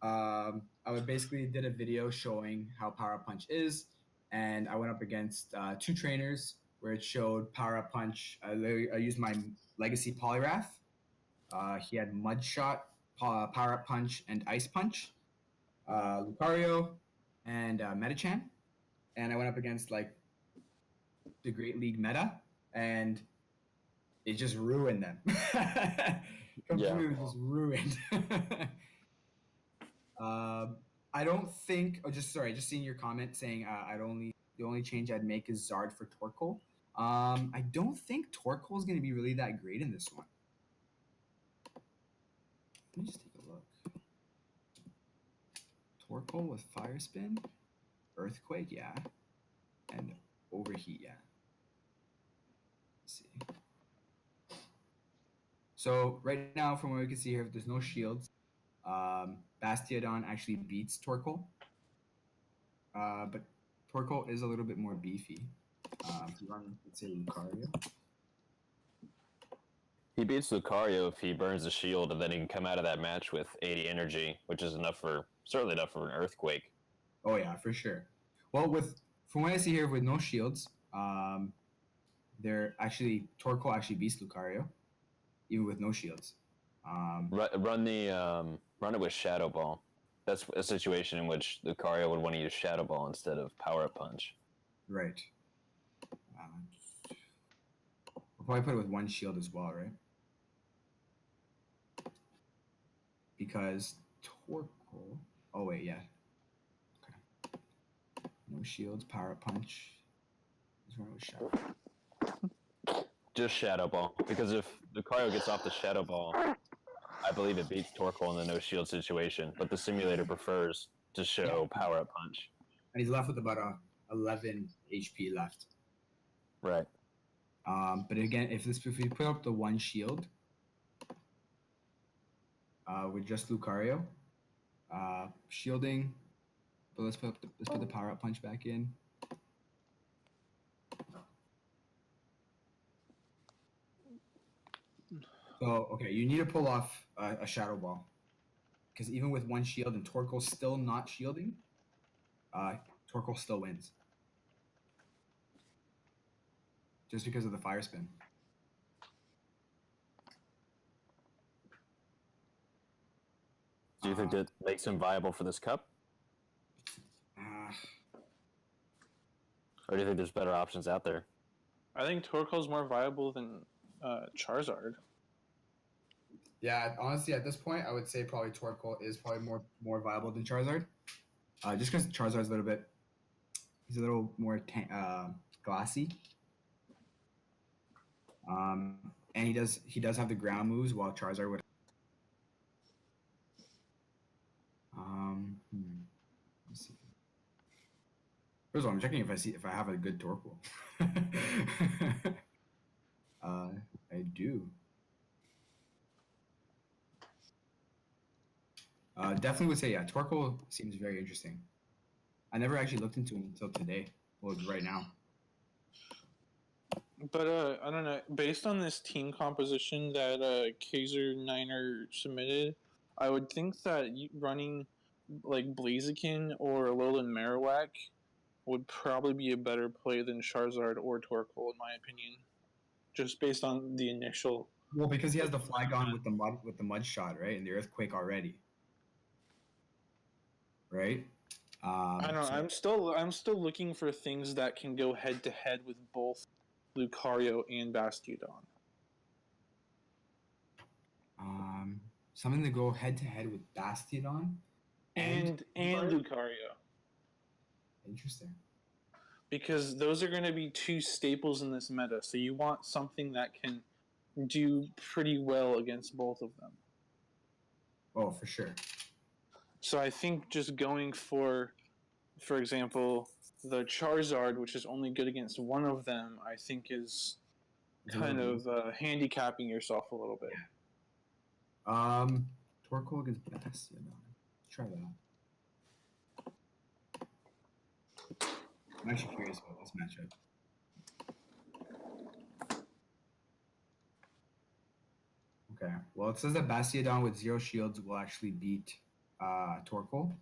I would basically did a video showing how Power Up Punch is, and I went up against two trainers where it showed Power Up Punch. I used my Legacy Poliwrath. He had Mud Shot, Power Up Punch, and Ice Punch. Lucario and Metachan, and I went up against like the Great League meta, and it just ruined them. Completely just ruined. I don't think. Oh, just seeing your comment saying the only change I'd make is Zard for Torkoal. I don't think Torkoal is going to be really that great in this one. Let me just take a look. Torkoal with Fire Spin, Earthquake, yeah, and Overheat, yeah. Let's see. So right now, from what we can see here, there's no shields. Bastiodon actually beats Torkoal. But Torkoal is a little bit more beefy. If you run, let's say, Lucario. He beats Lucario if he burns the shield, and then he can come out of that match with 80 energy, which is certainly enough for an Earthquake. Oh yeah, for sure. Well, from what I see here, with no shields, Torkoal actually beats Lucario, even with no shields. Run it with Shadow Ball. That's a situation in which Lucario would want to use Shadow Ball instead of Power Up Punch. Right. We'll probably put it with one shield as well, right? Because Torkoal. Oh wait, yeah. Okay. No shields, Power Up Punch. Let's run it with Shadow. Just Shadow Ball, because if Lucario gets off the Shadow Ball, I believe it beats Torkoal in the no shield situation, but the simulator prefers to show Power Up Punch. And he's left with about 11 HP left. Right. But again, if we put up the one shield with just Lucario, shielding, but let's put the Power Up Punch back in. So okay, you need to pull off a Shadow Ball, because even with one shield and Torkoal still not shielding, Torkoal still wins. Just because of the Fire Spin. Do you think that makes him viable for this cup? Or do you think there's better options out there? I think Torkoal's more viable than Charizard. Yeah, honestly, at this point, I would say probably Torkoal is probably more viable than Charizard. Just because Charizard's he's a little more glassy. And he does have the ground moves, while Charizard would. Let's see. First of all, I'm checking if I have a good Torkoal. I do. Definitely would say, yeah, Torkoal seems very interesting. I never actually looked into him until today. Well, right now. But I don't know. Based on this team composition that Kaiser Niner submitted, I would think that running like Blaziken or Alolan Marowak would probably be a better play than Charizard or Torkoal, in my opinion. Just based on the initial. Well, because he has the Flygon with the mud shot, right, and the Earthquake already, right? I don't know. I'm still looking for things that can go head to head with both Lucario and Bastiodon. Something to go head to head with Bastiodon and Lucario. Interesting. Because those are going to be two staples in this meta, so you want something that can do pretty well against both of them. Oh, for sure. So I think just going for example, the Charizard, which is only good against one of them, I think is kind of handicapping yourself a little bit. Yeah. Torkoal against Bastiodon. Let's try that. I'm actually curious about this matchup. Okay. Well, it says that Bastiodon with 0 shields will actually beat Torkoal.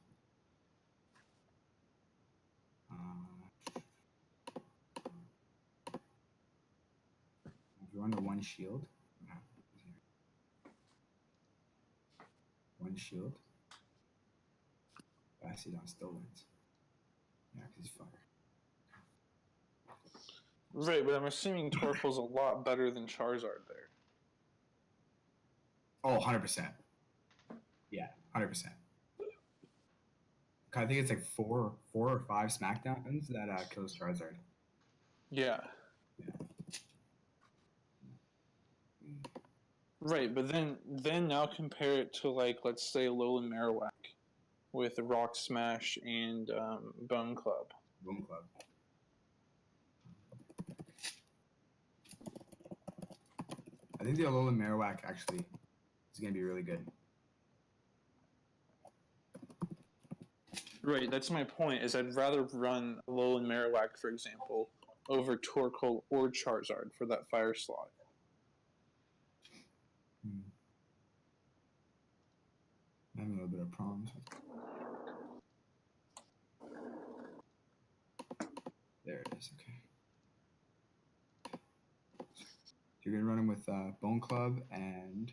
If you run the 1 shield, one shield, Bastiodon still wins. Yeah, because he's fire. Right, but I'm assuming Torkoal's a lot better than Charizard there. Oh, 100%. Yeah, 100%. I think it's like four or 5 Smackdowns that kills Charizard. Yeah. Right, but then now compare it to, like, let's say Alolan Marowak with Rock Smash and Bone Club. Bone Club. I think the Alolan Marowak actually is going to be really good. Right, that's my point, is I'd rather run Alolan Marowak, for example, over Torkoal or Charizard for that fire slot. I'm having a little bit of problems. There it is, okay. So you're going to run him with Bone Club and...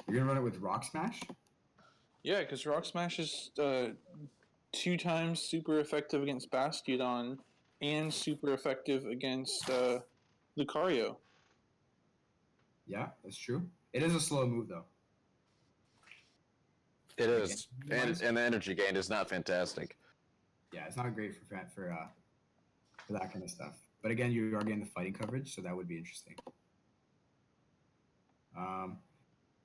You're going to run it with Rock Smash? Yeah, because Rock Smash is 2 times super effective against Bastiodon and super effective against Lucario. Yeah, that's true. It is a slow move, though. It is, and the energy gain is not fantastic. Yeah, it's not great for that kind of stuff. But again, you are getting the fighting coverage, so that would be interesting.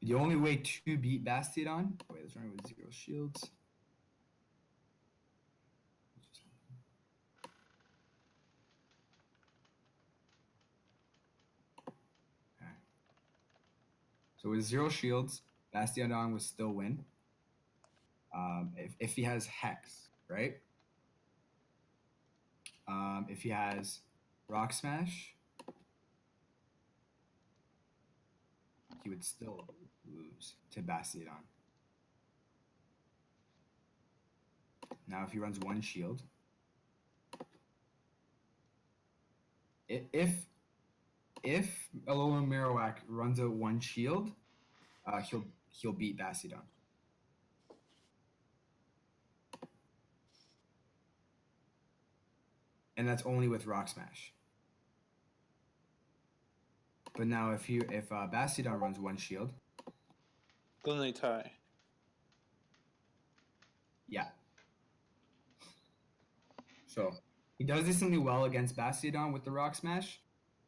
The only way to beat Bastiodon... Wait, let's run with 0 shields. Okay. So with 0 shields, Bastiodon would still win. If he has Hex, right? If he has Rock Smash, he would still lose to Bastiodon. Now, if he runs 1 shield, if Alolan Marowak runs a 1 shield, he'll beat Bastiodon. And that's only with Rock Smash. But now if Bastiodon runs one shield, Then they tie. yeah. So he does decently well against Bastiodon with the Rock Smash.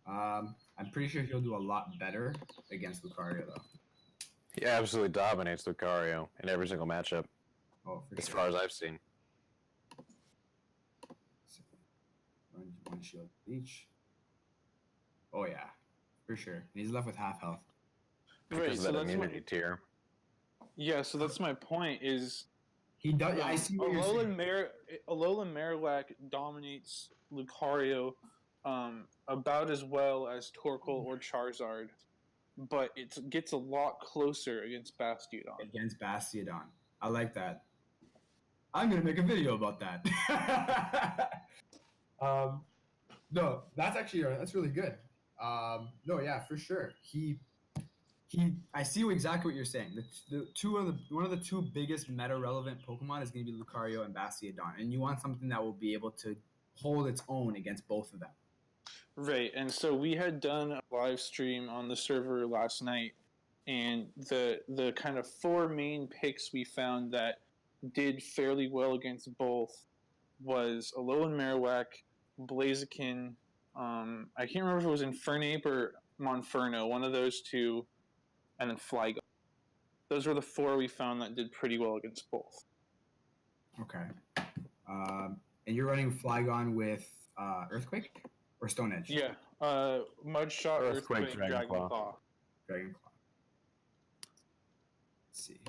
I'm pretty sure he'll do a lot better against Lucario though. He absolutely dominates Lucario in every single matchup, Oh, for as sure. far as I've seen. So, one shield each. Oh yeah, for sure. And he's left with half health. Because Right, of that immunity tier. Yeah, so that's my point. Is He does. I see what you're saying. Alolan Marowak dominates Lucario about as well as Torkoal or Charizard, but it gets a lot closer against Bastiodon. Against Bastiodon, I like that. I'm gonna make a video about that. No, that's really good. No, yeah, for sure. I see exactly what you're saying. One of the two biggest meta relevant Pokemon is going to be Lucario and Bastiodon, and you want something that will be able to hold its own against both of them. Right, and so we had done a live stream on the server last night, and the kind of four main picks we found that did fairly well against both was Alolan Marowak, Blaziken, I can't remember if it was Infernape or Monferno, one of those two, and then Flygon. Those were the four we found that did pretty well against both. Okay. And you're running Flygon with Earthquake or Stone Edge? Yeah, Mud Shot, Earthquake, Dragon Claw. Dragon Claw. Let's see.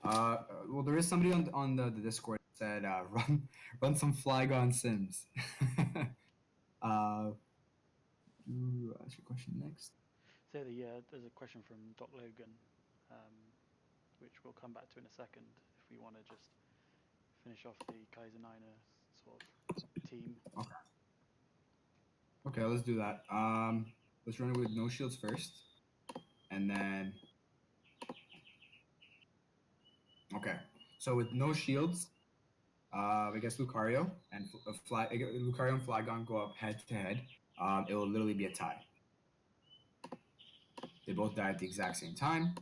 Well, there is somebody on the Discord that said run some Flygon Sims. You ask your question next. So there's a question from Doc Logan, which we'll come back to in a second if we want to just finish off the Kaiser Niner sort of team. Okay, let's do that. Let's run it with no shields first, and then. Okay, so with no shields, I guess Lucario and Flygon go up head to head. It will literally be a tie. They both die at the exact same time.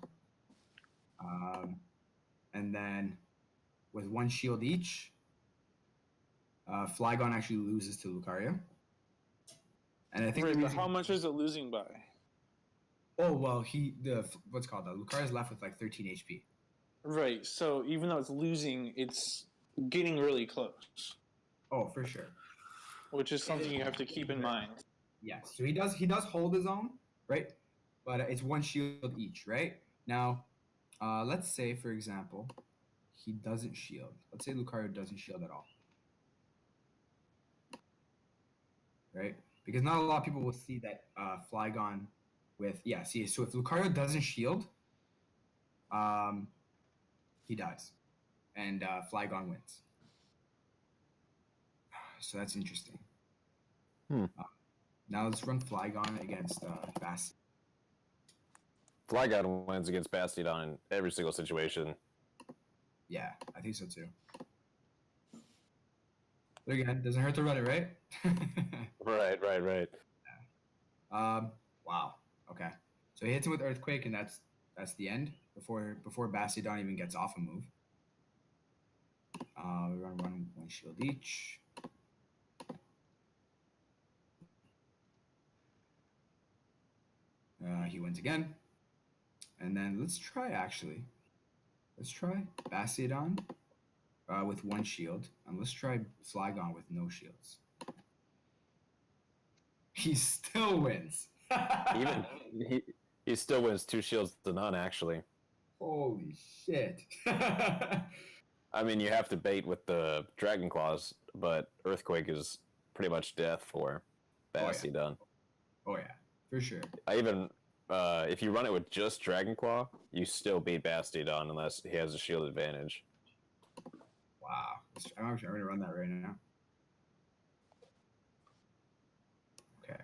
And then with one shield each, Flygon actually loses to Lucario. And I think Right, but how much is it losing by? Oh well, what's called that? Lucario's left with like 13 HP. Right, so even though it's losing, it's getting really close. Oh, for sure. Which is something you have to keep in mind. Yes, so he does hold his own, right? But it's one shield each, right? Now, let's say, for example, he doesn't shield. Let's say Lucario doesn't shield at all. Right? Because not a lot of people will see that Flygon with... Yeah, see, so if Lucario doesn't shield, he dies. And Flygon wins. So that's interesting. Now let's run Flygon against Bastiodon. Flygon wins against Bastiodon in every single situation. Yeah, I think so too. But again, doesn't hurt to run it, right? Right. Yeah. Wow. Okay. So he hits him with Earthquake, and that's the end before Bastiodon even gets off a move. We run one shield each. He wins again. And then let's try Bastiodon with one shield. And let's try Flygon with no shields. He still wins. He still wins 2 shields to none, actually. Holy shit. I mean, you have to bait with the Dragon Claws, but Earthquake is pretty much death for Bastiodon. Oh yeah, for sure. I even, if you run it with just Dragon Claw, you still beat Bastiodon unless he has a shield advantage. Wow. I'm actually going to run that right now. Okay.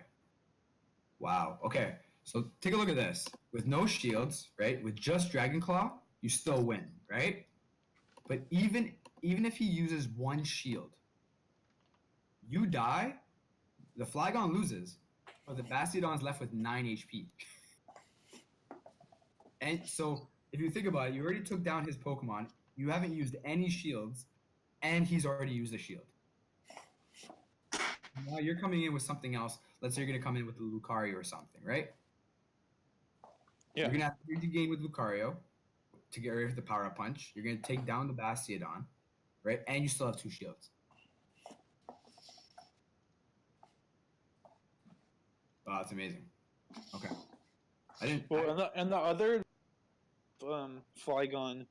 Wow. Okay. So take a look at this. With no shields, right? With just Dragon Claw, you still win, right? But even if he uses one shield, you die, the Flygon loses, but the Bastiodon's left with 9 HP. And so if you think about it, you already took down his Pokemon, you haven't used any shields, and he's already used a shield. Now you're coming in with something else. Let's say you're going to come in with the Lucario or something, right? Yeah. You're going to have to game with Lucario to get rid of the Power-Up Punch. You're going to take down the Bastiodon, right? And you still have 2 shields. Wow, that's amazing. Okay. And the other Flygon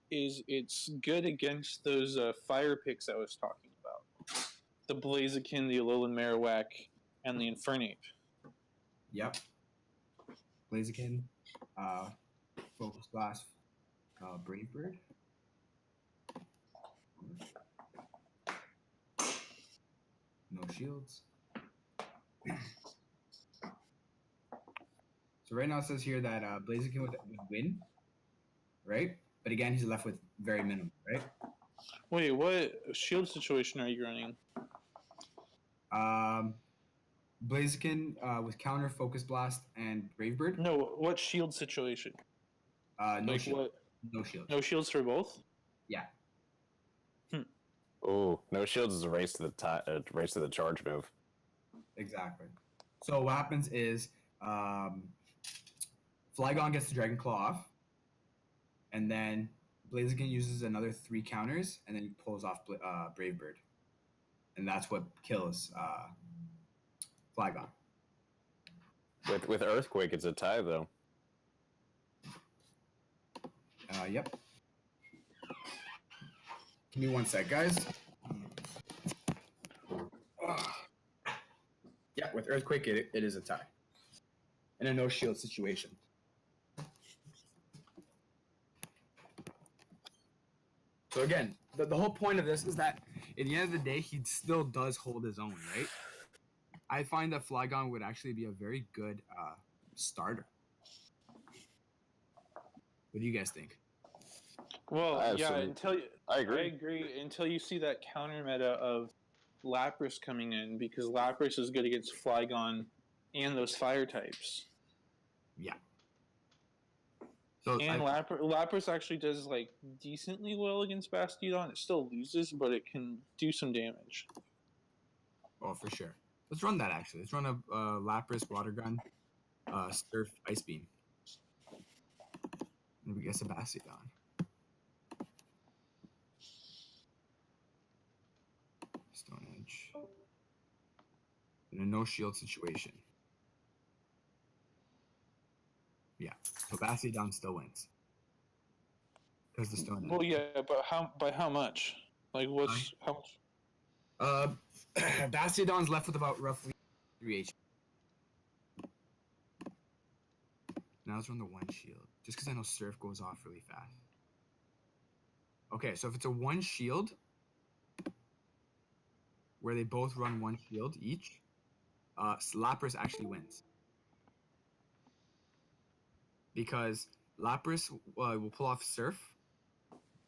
is it's good against those fire picks I was talking about. The Blaziken, the Alolan Marowak, and the Infernape. Yep. Blaziken, Focus Blast, Brave Bird. No shields. So right now it says here that Blaziken would win, right? But again, he's left with very minimal, right? Wait, what shield situation are you running? Blaziken with counter, Focus Blast, and Brave Bird. No, what shield situation? No shield. What? No shields. No shields for both? Yeah. Oh, no shields is a race to the charge move. Exactly. So what happens is Flygon gets the Dragon Claw off, and then Blaziken uses another 3 counters, and then he pulls off Brave Bird. And that's what kills Flygon. With Earthquake, it's a tie, though. Yep. Give me 1 sec, guys. Yeah, with Earthquake, it is a tie. In a no-shield situation. So again, the whole point of this is that at the end of the day, he still does hold his own, right? I find that Flygon would actually be a very good starter. What do you guys think? Well, I agree. Until you see that counter meta of Lapras coming in, because Lapras is good against Flygon and those fire types. Yeah. So and Lapras actually does like decently well against Bastiodon. It still loses, but it can do some damage. Oh, for sure. Let's run that actually. Let's run a Lapras Water Gun, Surf Ice Beam. And we get some Bastiodon. Stone Edge. In a no shield situation. Yeah. So Bastiodon still wins. Because the Stone Edge. Well, yeah, but by how much? Like, what's how much? Bastiodon's left with about roughly 3 HP. Now let's run the 1 shield. Just because I know Surf goes off really fast. Okay, so if it's a 1 shield, where they both run 1 shield each, Lapras actually wins. Because Lapras will pull off Surf,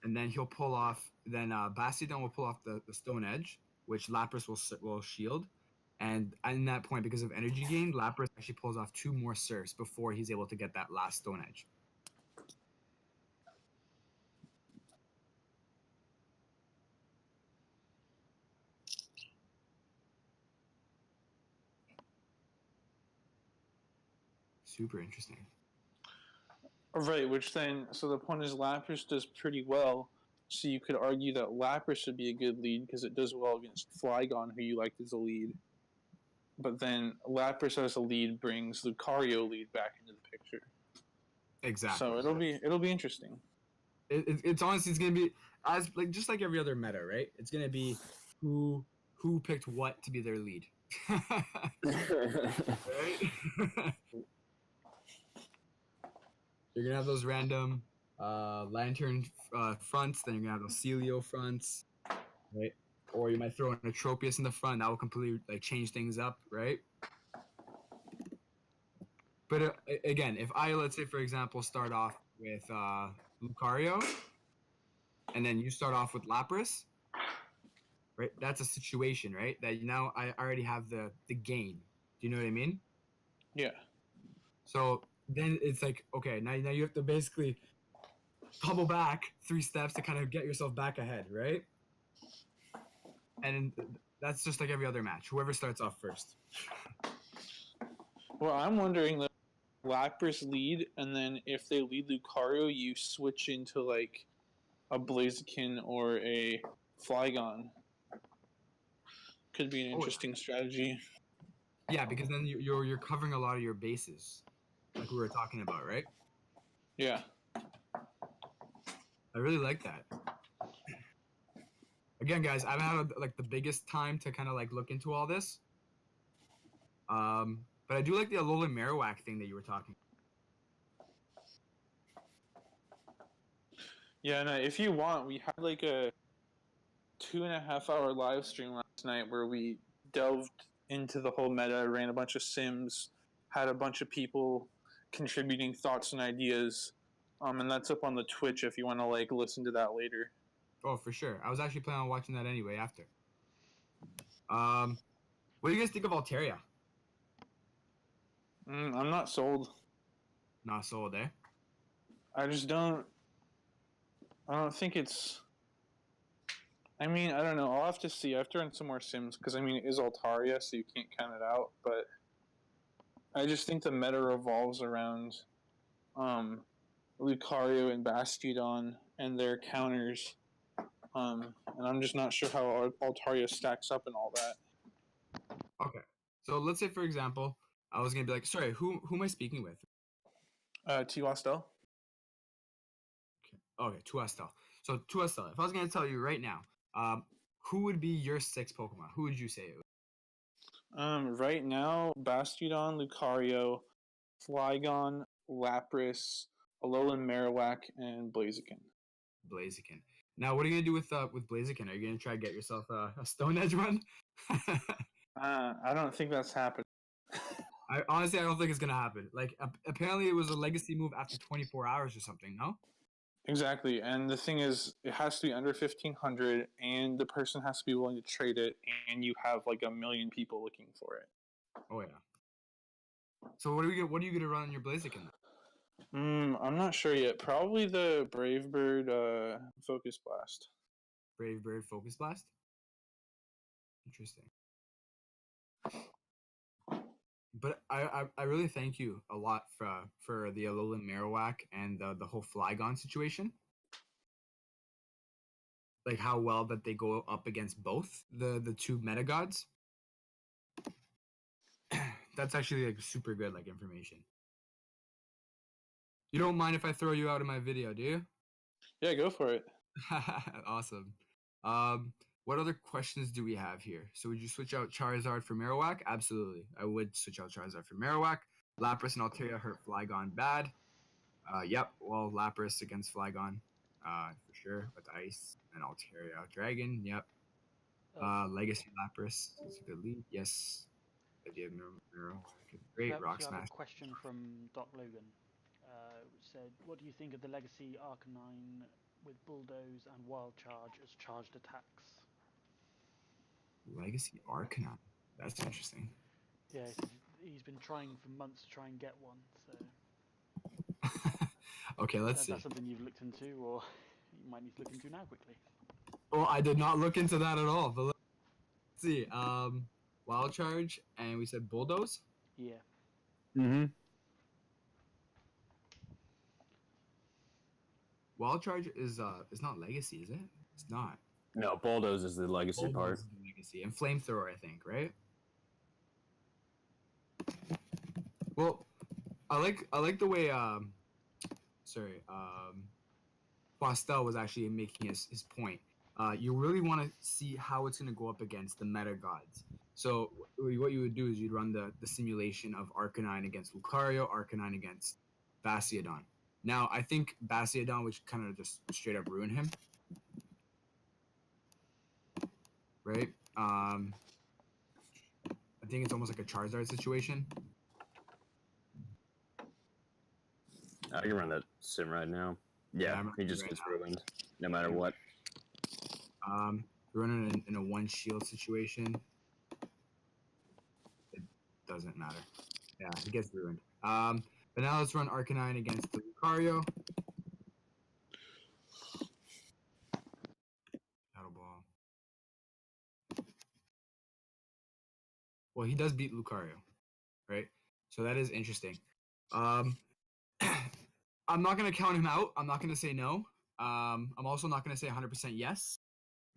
and then he'll pull off, then Bastiodon will pull off the Stone Edge, which Lapras will shield. And in that point, because of energy gain, Lapras actually pulls off 2 more Surfs before he's able to get that last Stone Edge. Super interesting. Right, which then, so the point is Lapras does pretty well, so you could argue that Lapras should be a good lead because it does well against Flygon, who you liked as a lead. But then Lapras as a lead brings Lucario lead back into the picture. Exactly. So it'll be interesting. It's honestly, it's gonna be as like just like every other meta, right? It's gonna be who picked what to be their lead. Right? You're gonna have those random Lantern fronts, then you're gonna have those Celio fronts, right? Or you might throw in a Tropius in the front. That will completely like change things up, right? But again, if I, let's say, for example, start off with Lucario, and then you start off with Lapras, right? That's a situation, right? That now I already have the gain. Do you know what I mean? Yeah. So then it's like, okay, now you have to basically tumble back 3 steps to kind of get yourself back ahead, right? And that's just like every other match. Whoever starts off first. Well, I'm wondering, the Lapras lead, and then if they lead Lucario, you switch into like a Blaziken or a Flygon. Could be an interesting strategy. Yeah, because then you're covering a lot of your bases, like we were talking about, right? Yeah. I really like that. Again, guys, I haven't had like the biggest time to kind of like look into all this. But I do like the Alolan Marowak thing that you were talking. Yeah, no, if you want, we had like a 2.5 hour live stream last night where we delved into the whole meta, ran a bunch of sims, had a bunch of people contributing thoughts and ideas. And that's up on the Twitch if you want to like listen to that later. Oh, for sure. I was actually planning on watching that anyway after. What do you guys think of Altaria? I'm not sold. Not sold, eh? I just don't. I don't think it's. I mean, I don't know. I'll have to see. I have to run some more sims because I mean, it is Altaria, so you can't count it out. But I just think the meta revolves around Lucario and Bastiodon and their counters. And I'm just not sure how Altaria stacks up and all that. Okay. So let's say, for example, I was gonna be like, sorry, who am I speaking with? Tiwastel? Okay, Tuastel. So Tuastel, if I was gonna tell you right now, who would be your 6 Pokemon? Who would you say it would? Right now, Bastiodon, Lucario, Flygon, Lapras, Alolan Marowak, and Blaziken. Blaziken. Now, what are you gonna do with Blaziken? Are you gonna try to get yourself a Stone Edge run? I don't think that's happened. I honestly, I don't think it's gonna happen. Like, apparently, it was a legacy move after 24 hours or something. No. Exactly, and the thing is, it has to be under 1,500, and the person has to be willing to trade it, and you have like 1,000,000 people looking for it. Oh yeah. So what are you gonna run on your Blaziken? I'm not sure yet. Probably the Brave Bird Focus Blast. Brave Bird Focus Blast. Interesting. But I really thank you a lot for the Alolan Marowak and the whole Flygon situation. Like how well that they go up against both the 2 meta gods. That's actually like super good like information. You don't mind if I throw you out of my video, do you? Yeah, go for it. Awesome. What other questions do we have here? So would you switch out Charizard for Marowak? Absolutely. I would switch out Charizard for Marowak. Lapras and Altaria hurt Flygon bad. Yep. Well, Lapras against Flygon, for sure with Ice and Altaria Dragon. Yep. Legacy Lapras is a good lead. Yes. Idea of Marowak. Great. We Rock have Smash. a question from Doc Logan, which said, "What do you think of the Legacy Arcanine with Bulldoze and Wild Charge as charged attacks?" Legacy Arcanine. That's interesting. Yeah, he's been trying for months to try and get one. So okay, let's see. That's something you've looked into, or you might need to look into now quickly. Well, I did not look into that at all. But let's see. Wild Charge, and we said Bulldoze. Yeah. Mm-hmm. Wild Charge is not Legacy, is it? It's not. No, Bulldoze is the legacy Bulldoze part. is the Legacy, and Flamethrower, I think, right? Well, I like the way Pastel was actually making his point. You really want to see how it's going to go up against the meta gods. So what you would do is you'd run the simulation of Arcanine against Lucario, Arcanine against Bastiodon. Now, I think Bastiodon would kind of just straight up ruin him. Right? I think it's almost like a Charizard situation. I can run that sim right now. Yeah, Yeah, I'm he just right gets now. ruined no matter what. Running in a one shield situation, it doesn't matter. Yeah, he gets ruined. But now let's run Arcanine against the Lucario. Shadow Ball. Well, he does beat Lucario, right? So that is interesting. I'm not gonna count him out. I'm not gonna say no. I'm also not gonna say 100% yes.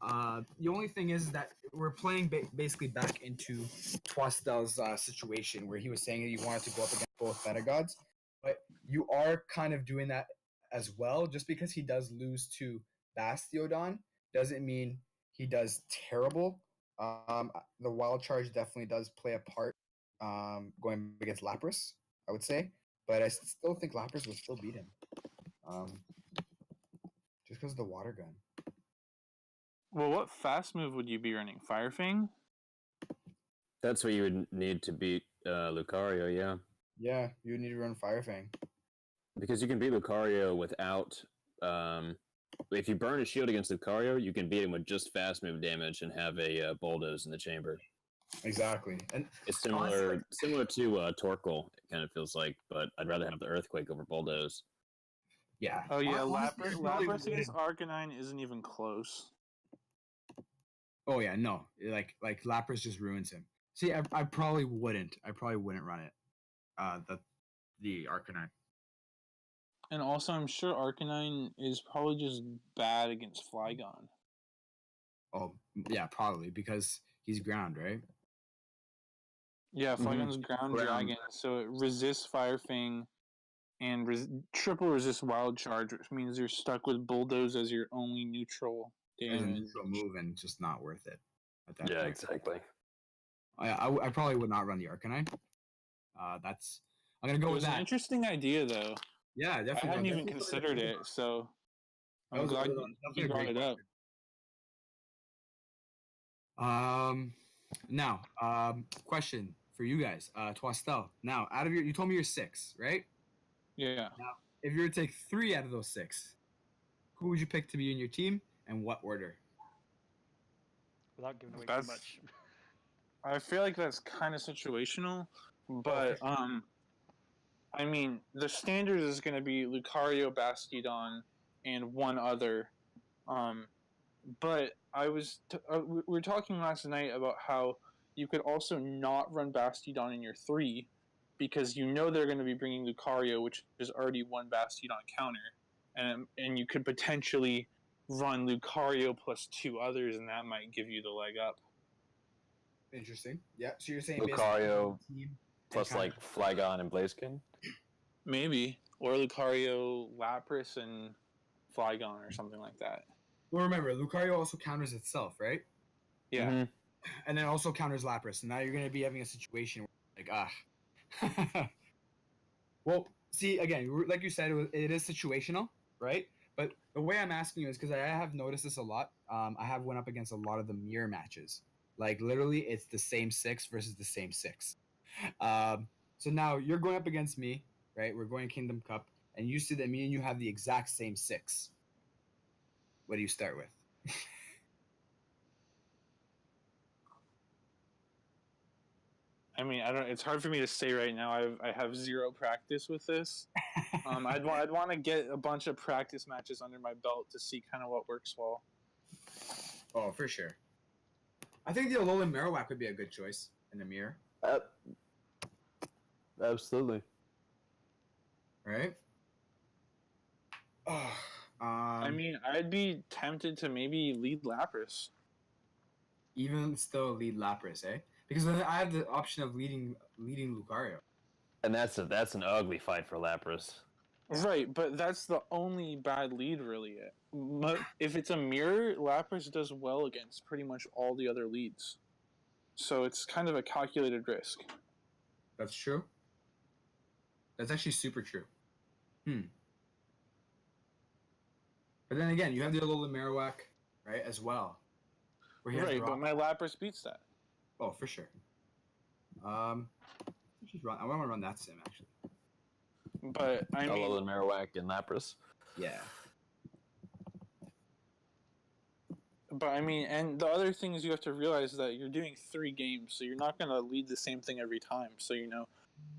The only thing is that we're playing basically back into Twastel's situation where he was saying that he wanted to go up against both Meta Gods, but you are kind of doing that as well. Just because he does lose to Bastiodon doesn't mean he does terrible. The Wild Charge definitely does play a part going against Lapras, I would say, but I still think Lapras would still beat him just because of the Water Gun. Well, what fast move would you be running? Fire Fang? That's what you would need to beat Lucario, yeah. Yeah, you would need to run Fire Fang. Because you can beat Lucario without. If you burn a shield against Lucario, you can beat him with just fast move damage and have a bulldoze in the chamber. Exactly, and it's similar to Torkoal. It kind of feels like, but I'd rather have the Earthquake over bulldoze. Yeah. Oh yeah, Lapras against Arcanine isn't even close. Oh yeah, no, like Lapras just ruins him. See, I probably wouldn't. I probably wouldn't run it. The Arcanine. And also, I'm sure Arcanine is probably just bad against Flygon. Oh yeah, probably because he's ground, right? Yeah, Flygon's ground dragon, so it resists Fire Fang and triple resist Wild Charge, which means you're stuck with Bulldoze as your only neutral damage. As a neutral move, and just not worth it at that point. Exactly. I probably would not run the Arcanine. I'm gonna go with that. It was an interesting idea, though. Yeah, definitely. I hadn't even considered it, so I'm glad you brought it up. Now, question for you guys, Twastel. Now, out of you told me you're 6, right? Yeah. Now, if you were to take 3 out of those 6, who would you pick to be in your team, and what order? Without giving away too much. I feel like that's kind of situational, but I mean, the standard is going to be Lucario, Bastiodon, and one other. But we were talking last night about how you could also not run Bastiodon in your 3 because you know they're going to be bringing Lucario, which is already one Bastiodon counter, and you could potentially run Lucario plus 2 others, and that might give you the leg up. Interesting. Yeah. So you're saying Lucario plus like Flygon and Blaziken? Maybe. Or Lucario, Lapras, and Flygon or something like that. Well, remember, Lucario also counters itself, right? Yeah. Mm-hmm. And then also counters Lapras. So now you're going to be having a situation where, like, Well, see, again, like you said, it is situational, right? But the way I'm asking you is because I have noticed this a lot. I have went up against a lot of the mirror matches. Like, literally, it's the same 6 versus the same 6. So now you're going up against me, right? We're going Kingdom Cup, and you see that me and you have the exact same 6. What do you start with? I mean, I don't. It's hard for me to say right now. I have zero practice with this. I'd want to get a bunch of practice matches under my belt to see kind of what works well. Oh, for sure. I think the Alolan Marowak would be a good choice in the mirror. Absolutely. Right? Oh, I mean, I'd be tempted to maybe lead Lapras. Even still lead Lapras, eh? Because then I have the option of leading Lucario. And that's an ugly fight for Lapras. Right, but that's the only bad lead, really. If it's a mirror, Lapras does well against pretty much all the other leads. So it's kind of a calculated risk. That's true. That's actually super true. But then again, you have the Alolan Marowak, right, as well. Right, but my Lapras beats that. Oh, for sure. I want to run that sim, actually. But I mean, Alolan Marowak and Lapras. Yeah. and the other thing is you have to realize that you're doing 3 games, so you're not going to lead the same thing every time. So,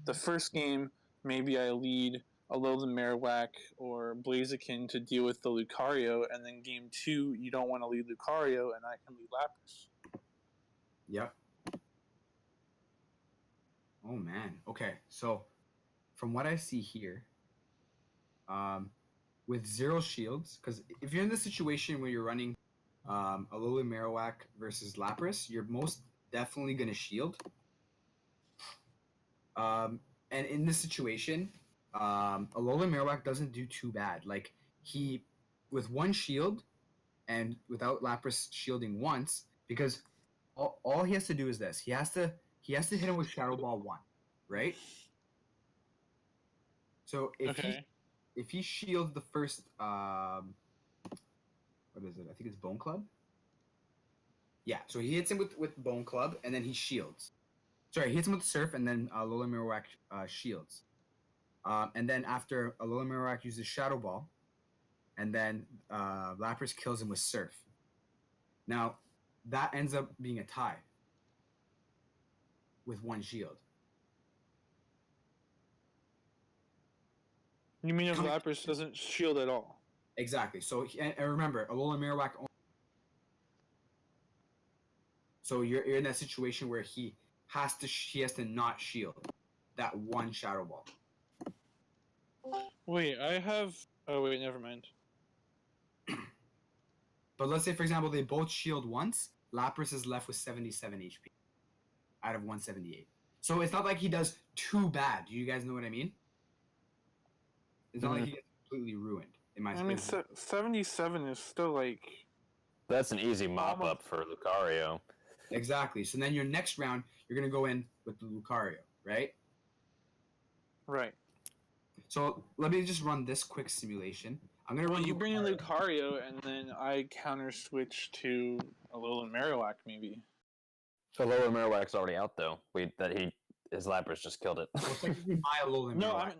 the first game, maybe I lead Alolan Marowak or Blaziken to deal with the Lucario, and then game 2, you don't want to lead Lucario, and I can lead Lapras. Yep. Oh, man. Okay, so from what I see here, with 0 shields, because if you're in the situation where you're running Alolan Marowak versus Lapras, you're most definitely going to shield. And in this situation, Alolan Marowak doesn't do too bad. Like, he, with 1 shield, and without Lapras shielding once, because all he has to do is this. He has to hit him with Shadow Ball 1, right? So if he shields the first what is it? I think it's Bone Club. Yeah, so he hits him with Bone Club and then he shields. Sorry, he hits him with Surf and then Alolan Marowak shields. And then after Alolan Marowak uses Shadow Ball, and then Lapras kills him with Surf. Now, that ends up being a tie with 1 shield. You mean if Lapras doesn't shield at all? Exactly. So, and remember, Alolan Marowak. So you're in that situation where he has to not shield that 1 Shadow Ball. Wait, I have. Oh wait, never mind. But let's say, for example, they both shield once. Lapras is left with 77 HP out of 178. So it's not like he does too bad. Do you guys know what I mean? It's not like he gets completely ruined. In my 77 is still like. That's an easy mop up for Lucario. Exactly. So then your next round, you're gonna go in with the Lucario, right? Right. So let me just run this quick simulation. I'm gonna run. You bring in Lucario, and then I counter switch to Alolan Marowak, maybe. Alolan Marowak's already out though. His Lapras just killed it. Well, technically, my Alolan Marowak.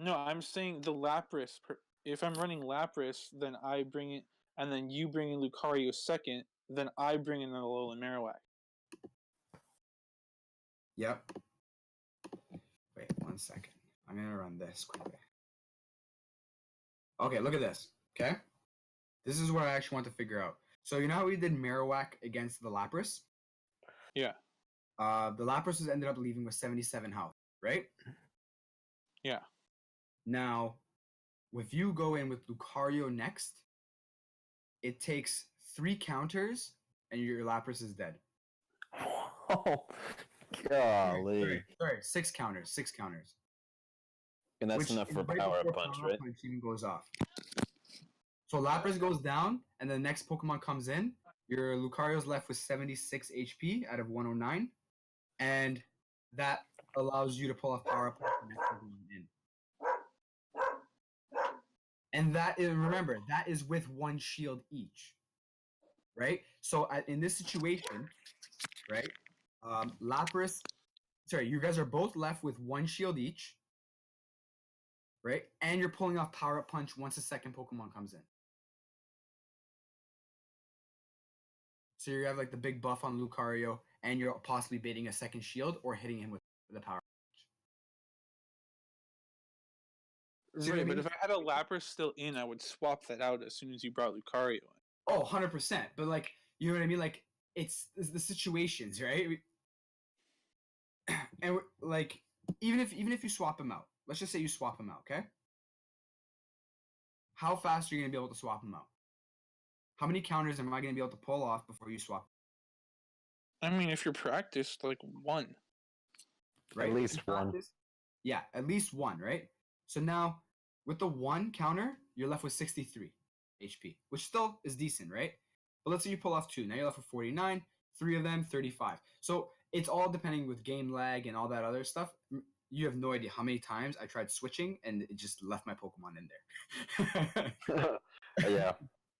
I'm saying the Lapras. If I'm running Lapras, then I bring it, and then you bring in Lucario second. Then I bring in Alolan Marowak. Yep. Wait 1 second. I'm gonna run this quickly. Okay, look at this. Okay, this is what I actually want to figure out. So you know how we did Marowak against the Lapras? Yeah. The Lapras ended up leaving with 77 health, right? Yeah. Now, if you go in with Lucario next, it takes 3 counters and your Lapras is dead. Oh, golly. Sorry, 6 counters. 6 counters. And that's enough for Power Punch, right? Punch even goes off. So Lapras goes down, and the next Pokemon comes in. Your Lucario's left with 76 HP out of 109, and that allows you to pull off Power Punch the next Pokemon in. And that is, remember, that is with 1 shield each, right? So in this situation, right, Lapras, sorry, you guys are both left with 1 shield each, right? And you're pulling off Power Up Punch once the second Pokemon comes in. So you have like the big buff on Lucario, and you're possibly baiting a second shield or hitting him with the Power Punch. Right, but if I had a Lapras still in, I would swap that out as soon as you brought Lucario in. Oh, 100%. But like, you know what I mean? Like, it's the situations, right? And like, even if you swap him out, let's just say you swap him out, okay? How fast are you gonna be able to swap him out? How many counters am I gonna be able to pull off before you swap? I mean, if you're practiced, like 1. Right? At least 1. Yeah, at least 1, right? So now, with the 1 counter, you're left with 63 HP, which still is decent, right? But let's say you pull off 2. Now you're left with 49. 3 of them, 35. So it's all depending with game lag and all that other stuff. You have no idea how many times I tried switching and it just left my Pokemon in there. Yeah,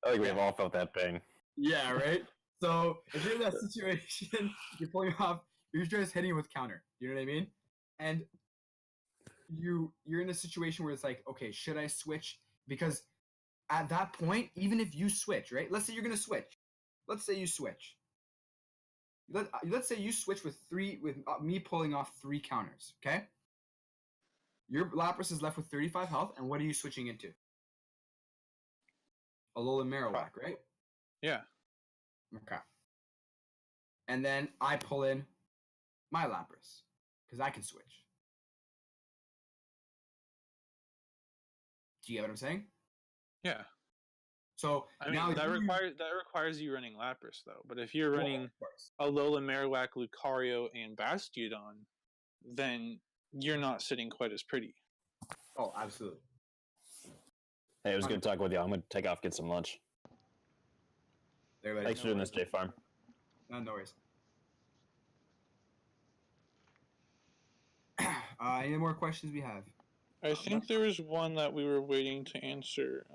I think we have all felt that pain. Yeah, right? So if you're in that situation, you're pulling off, you're just hitting with counter. You know what I mean? And you're in a situation where it's like, okay, should I switch? Because at that point, even if you switch, right? Let's say you're gonna switch. Let's say you switch. Let's say you switch with me pulling off 3 counters. Okay. Your Lapras is left with 35 health, and what are you switching into? Alolan Marowak, right? Yeah. Okay. And then I pull in my Lapras because I can switch. Do you get what I'm saying? Yeah. So I mean, now that requires you running Lapras though. But if you're well, running of course. Alolan Marowak, Lucario, and Bastiodon, then you're not sitting quite as pretty. Oh, absolutely. Hey, it was good talking with you. I'm gonna take off, get some lunch. Everybody, Thanks for doing this, JFarm. No worries. Any more questions we have? I think there was one that we were waiting to answer.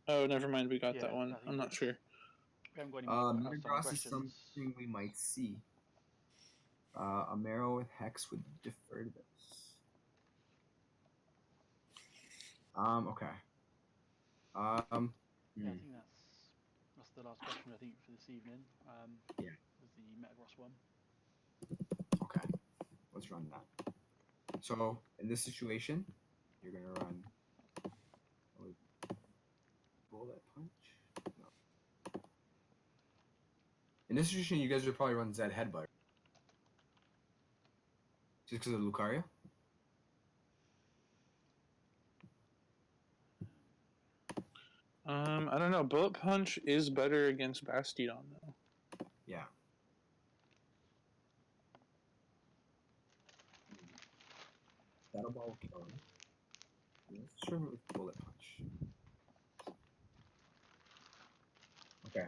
Oh, never mind. We got that one. I'm not sure. We haven't got any more outstanding Metagross is questions. something we might see. A Marrow with Hex would defer to this. Okay. Yeah, I think that's the last question I think for this evening. Yeah. Was the Metagross one. Okay. Let's run that. So in this situation, you're gonna run Bullet Punch. No. In this situation, you guys would probably run Zed Headbutt. Just because of Lucario? I don't know. Bullet Punch is better against Bastiodon though. Yeah. Shadow Ball will kill him. Let's try it with Bullet Punch. Okay.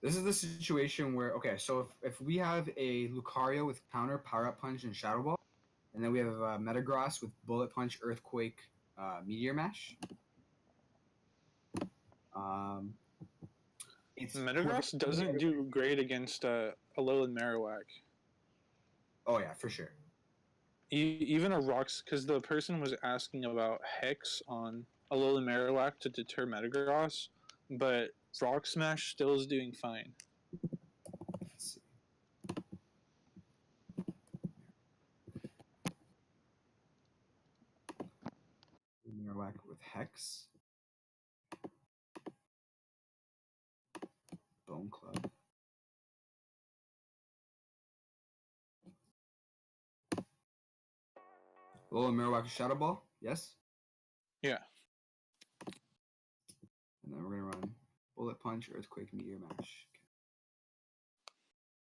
This is the situation where, okay, so if we have a Lucario with counter, Power Up Punch, and Shadow Ball, and then we have a Metagross with Bullet Punch, Earthquake, Meteor Mash. Metagross doesn't do great against Alolan Marowak. Oh yeah, for sure. Even a Rocks, because the person was asking about Hex on Alolan Marowak to deter Metagross, but Rock Smash still is doing fine. Let's see. Marowak with Hex. Bone Club. Alolan Marowak Shadow Ball, yes? Yeah. And then we're gonna run Bullet Punch, Earthquake, Meteor Mash.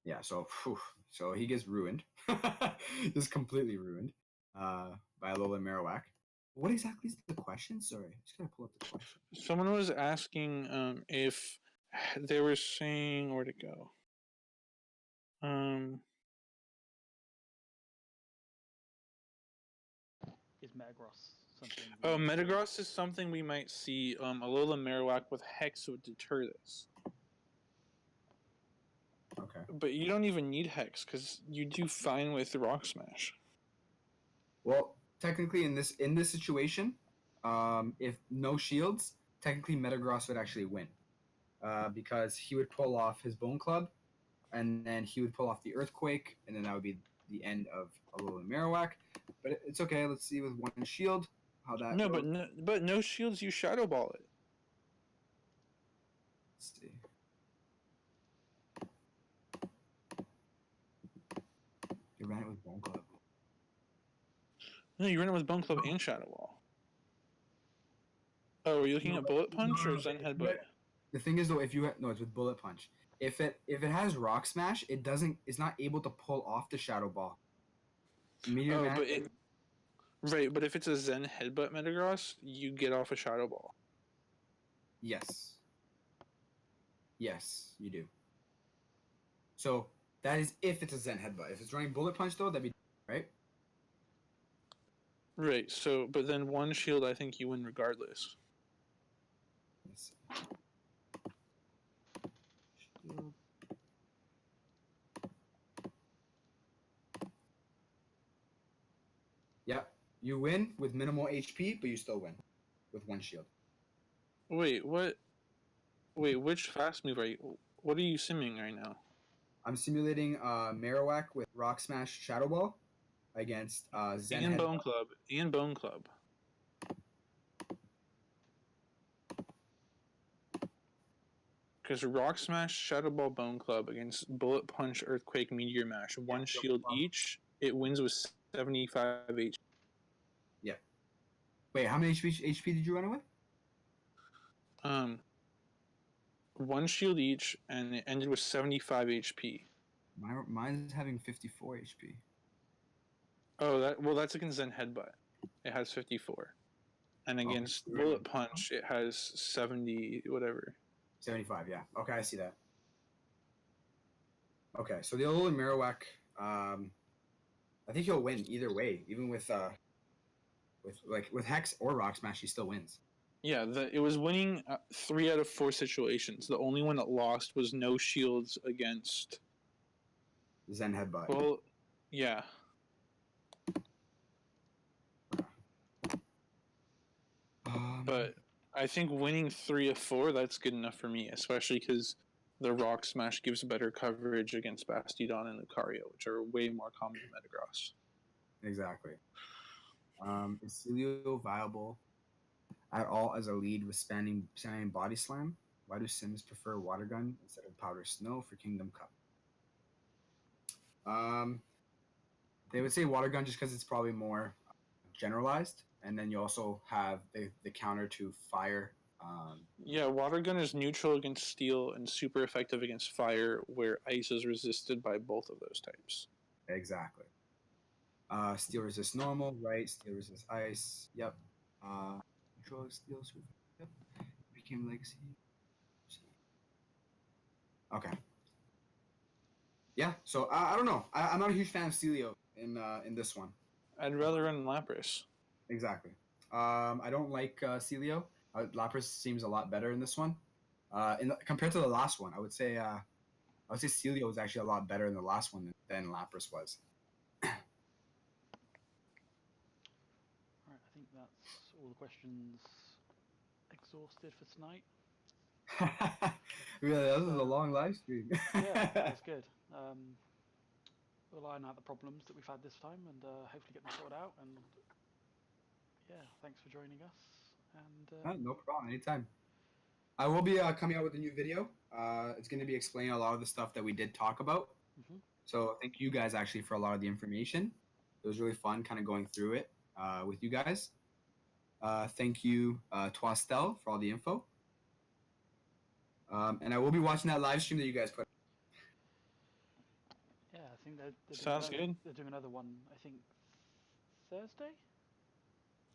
Yeah, so he gets ruined. Just completely ruined by Alolan Marowak. What exactly is the question? Sorry, just gotta pull up the question. Someone was asking if they were saying where to go. Is Metagross something? Oh, Metagross is something we might see. Alolan Marowak with Hex would deter this. Okay. But you don't even need Hex because you do fine with Rock Smash. Well, technically, in this situation, if no shields, technically Metagross would actually win, because he would pull off his Bone Club, and then he would pull off the Earthquake, and then that would be the end of Alolan Marowak. But it's okay. Let's see with one shield how that. No, goes. but no shields. You Shadow Ball it. Let's see. You ran it with Bone Club. No, you ran it with Bone Club and Shadow Ball. Oh, are you looking at Bullet Punch or Zen Headbutt? The thing is though, if you no, it's with Bullet Punch. If it has Rock Smash, it's not able to pull off the Shadow Ball. Meteor Mash. But if it's a Zen Headbutt Metagross, you get off a Shadow Ball. Yes. Yes, you do. So that is if it's a Zen Headbutt. If it's running Bullet Punch though, that'd be right. Right. So, but then one shield, I think you win regardless. Let's see. Shield. You win with minimal HP, but you still win with 1 shield. Wait, what? Wait, which fast move are you? What are you simming right now? I'm simulating Marowak with Rock Smash Shadow Ball against Zen And Head. Bone Club. And Bone Club. Because Rock Smash, Shadow Ball, Bone Club against Bullet Punch, Earthquake, Meteor Mash, 1 shield each. It wins with 75 HP. Yeah. Wait, how many HP did you run away? 1 shield each, and it ended with 75 HP. Mine's having 54 HP. Oh, that's against Zen Headbutt. It has 54. And against Bullet Punch, it has 70, whatever. 75, yeah. Okay, I see that. Okay, so the Alolan Marowak, I think he'll win either way, even with Hex or Rock Smash, he still wins. Yeah, it was winning 3 out of 4 situations. The only one that lost was no shields against Zen Headbutt. Well, yeah. But I think winning 3 of 4, that's good enough for me, especially because the Rock Smash gives better coverage against Bastiodon and Lucario, which are way more common in Metagross. Exactly. Is Celio viable at all as a lead with spanning Body Slam? Why do Sims prefer Water Gun instead of Powder Snow for Kingdom Cup? They would say Water Gun just because it's probably more generalized, and then you also have the counter to Fire. Yeah, Water Gun is neutral against Steel and super effective against Fire, where Ice is resisted by both of those types. Exactly. Steel resists normal, right? Steel resists ice. Yep. Neutral steel. Yep. Became legacy. Okay. Yeah. So I don't know. I'm not a huge fan of Celio in this one. I'd rather run Lapras. Exactly. I don't like Celio. Lapras seems a lot better in this one. Compared to the last one, I would say Celio was actually a lot better in the last one than Lapras was. Alright, I think that's all the questions exhausted for tonight. Really, this is a long live stream. Yeah, that's good. We'll iron out the problems that we've had this time and hopefully get them sorted out. And yeah, thanks for joining us. And no problem, anytime. I will be coming out with a new video. It's going to be explaining a lot of the stuff that we did talk about. Mm-hmm. So thank you guys actually for a lot of the information. It was really fun kind of going through it with you guys. Thank you, Toistel, for all the info. And I will be watching that live stream that you guys put. Yeah, I think they're Sounds good. They're doing another one, I think, Thursday?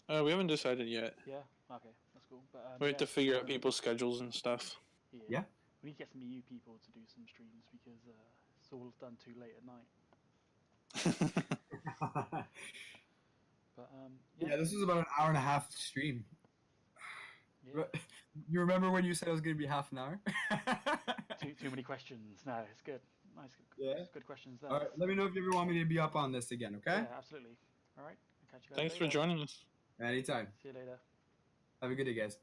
We haven't decided yet. Yeah, okay, that's cool. But We have to figure out people's schedules and stuff. Yeah. We need to get some EU people to do some streams because it's all done too late at night. But yeah, this was about an hour and a half stream. Yeah. You remember when you said it was going to be half an hour? too many questions. No, it's good. Nice. Yeah. Good questions there. All right, let me know if you ever want me to be up on this again, okay? Yeah, absolutely. All right. I'll catch you guys Thanks later. for joining us. Anytime. See you later. Have a good day, guys.